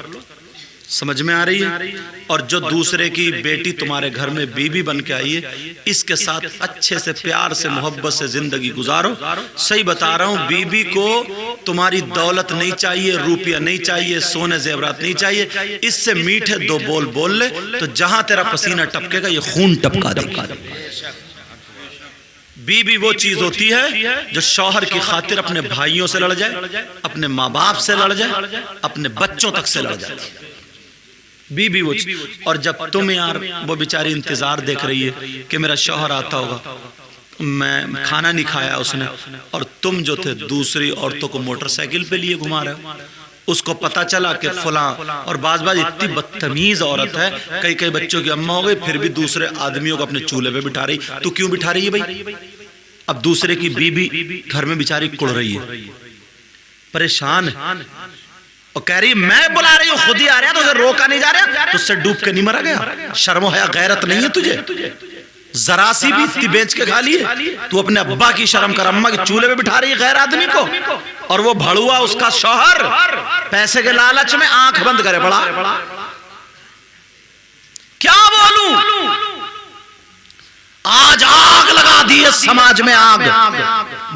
समझ में आ रही है। और जो दूसरे की बेटी तुम्हारे घर में बीबी बन के आई है, इसके साथ अच्छे से प्यार से मोहब्बत से जिंदगी गुजारो। सही बता रहा हूं, बीबी को तुम्हारी दौलत नहीं चाहिए, रुपया नहीं चाहिए, सोने जेवरात नहीं चाहिए, इससे मीठे दो बोल बोल ले तो जहां तेरा पसीना टपकेगा ये खून टपका देगा। बीबी वो चीज होती है जो शौहर की खातिर अपने भाइयों से लड़ जाए, अपने माँ बाप से लड़ जाए, अपने बच्चों तक से लड़ जाए। बीबी वो चीज। और जब तुम यार, वो बेचारी इंतजार देख रही है कि मेरा शौहर आता होगा, मैं खाना नहीं खाया उसने, और तुम जो थे दूसरी औरतों को मोटरसाइकिल पे लिए घुमा रहे हो। उसको पता चला कि फलां, और बाज बाज इतनी बदतमीज औरत है, कई कई बच्चों की अम्मा हो गई फिर भी दूसरे आदमियों को अपने चूल्हे पे बिठा रही। तू क्यों बिठा रही है भाई? अब दूसरे की बीबी घर में बेचारी कुड़ रही है, परेशान है, और कह रही मैं बुला रही हूँ, खुद ही आ रहा है, तो उसे रोका नहीं जा रहा, तुझसे डूब के नहीं मरा गया? शर्म हया गैरत नहीं है तुझे? जरा सी भी इतनी बेच के खा ली है? तू अपने अब्बा की शर्म कर, अम्मा के चूल्हे पे बिठा रही है गैर आदमी को, और वो भड़ुआ उसका शौहर पैसे के लालच में आंख बंद करे पड़ा। क्या बोलूं, आज आग लगा दी है समाज में, आग।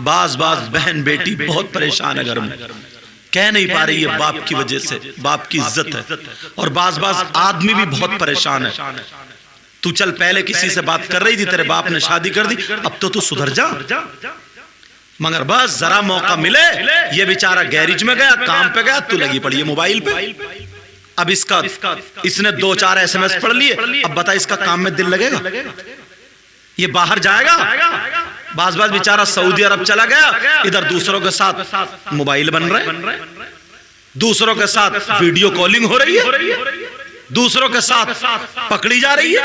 बाज बाज बहन बेटी बहुत परेशान है घर में, कह नहीं पा रही है बाप की वजह से, बाप की इज्जत है। और बाज बाज आदमी भी बहुत परेशान है। तू चल पहले किसी से बात कर रही थी, तेरे बाप ने शादी कर दी, अब तो तू सुधर जा, मगर बस जरा मौका मिले। ये बेचारा गैरेज में गया, काम पे गया, तू लगी पड़ी है मोबाइल पे। अब इसने 2-4 SMS पढ़ लिए, अब बता इसका काम में दिल लगेगा? ये बाहर जाएगा? बाज बाज बेचारा सऊदी अरब चला गया, इधर दूसरों के साथ मोबाइल बन रहे, दूसरों के साथ वीडियो कॉलिंग हो रही है, दूसरों के साथ पकड़ी जा रही है।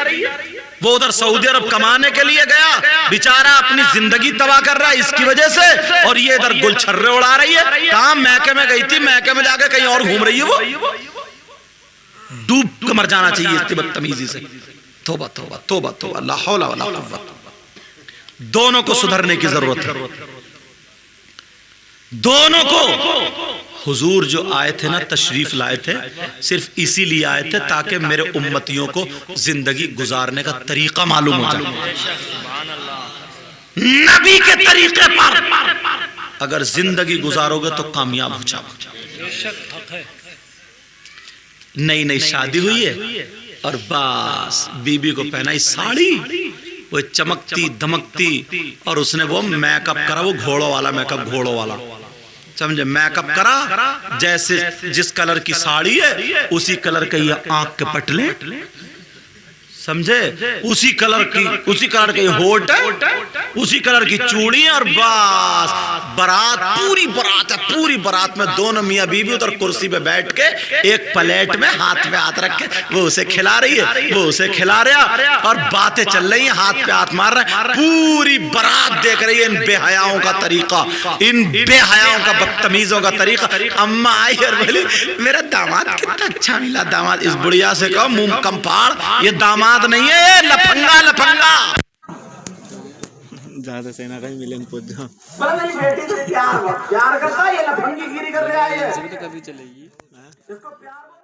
वो उधर सऊदी अरब कमाने के लिए गया, बेचारा अपनी जिंदगी तबाह कर रहा है इसकी वजह से, और ये इधर गुलछर्रे उड़ा रही है। काम मैके में गई थी, मैके में जाकर कहीं और घूम रही है। वो डूब कर मर जाना चाहिए इतनी बदतमीजी से। तौबा तौबा तौबा तौबा, ला हौला वला कुव्वत। दोनों को सुधरने की जरूरत है, दोनों को। हुजूर जो आए थे ना, तशरीफ लाए थे, सिर्फ इसीलिए आए थे ताकि मेरे उम्मतियों को जिंदगी गुजारने का तरीका मालूम हो जाए, नबी के तरीके पर। अगर जिंदगी गुजारोगे तो कामयाब हो जाओगे। नई नई शादी हुई है और बस बीबी को पहनाई साड़ी, वो चमकती धमकती, और उसने वो मेकअप करा, वो घोड़ों वाला मेकअप, घोड़ों वाला, समझे, मेकअप करा जैसे जिस कलर की साड़ी है उसी कलर के ये आंख के पटले, समझे, उसी कलर के होठ है, उसी कलर की चूड़ी, और बस बारात, पूरी बारात है, पूरी बारात में दोनों मियां बीबी उधर कुर्सी पे बैठ के एक प्लेट में हाथ पे हाथ रख के वो उसे खिला रही है, वो उसे खिला रहा, और बातें चल रही हैं, हाथ पे हाथ मार रहे हैं, पूरी बारात देख रही है इन बेहयाओं का तरीका, इन बेहयाओं का, बदतमीजों का तरीका। अम्मा आई और बोली मेरा दामाद कितना अच्छा मिला, दामाद, इस बुढ़िया से कहो मुंह कम फाड़, ये दामाद नहीं है, ये लफंगा लफंगा। ज्यादा से ना कहीं मिलेंगे पूछ जाओ। मेरी बेटी से प्यार करता है, ये लफंगी गिरी कर रहा है, ये कभी चलेगी। इसको प्यार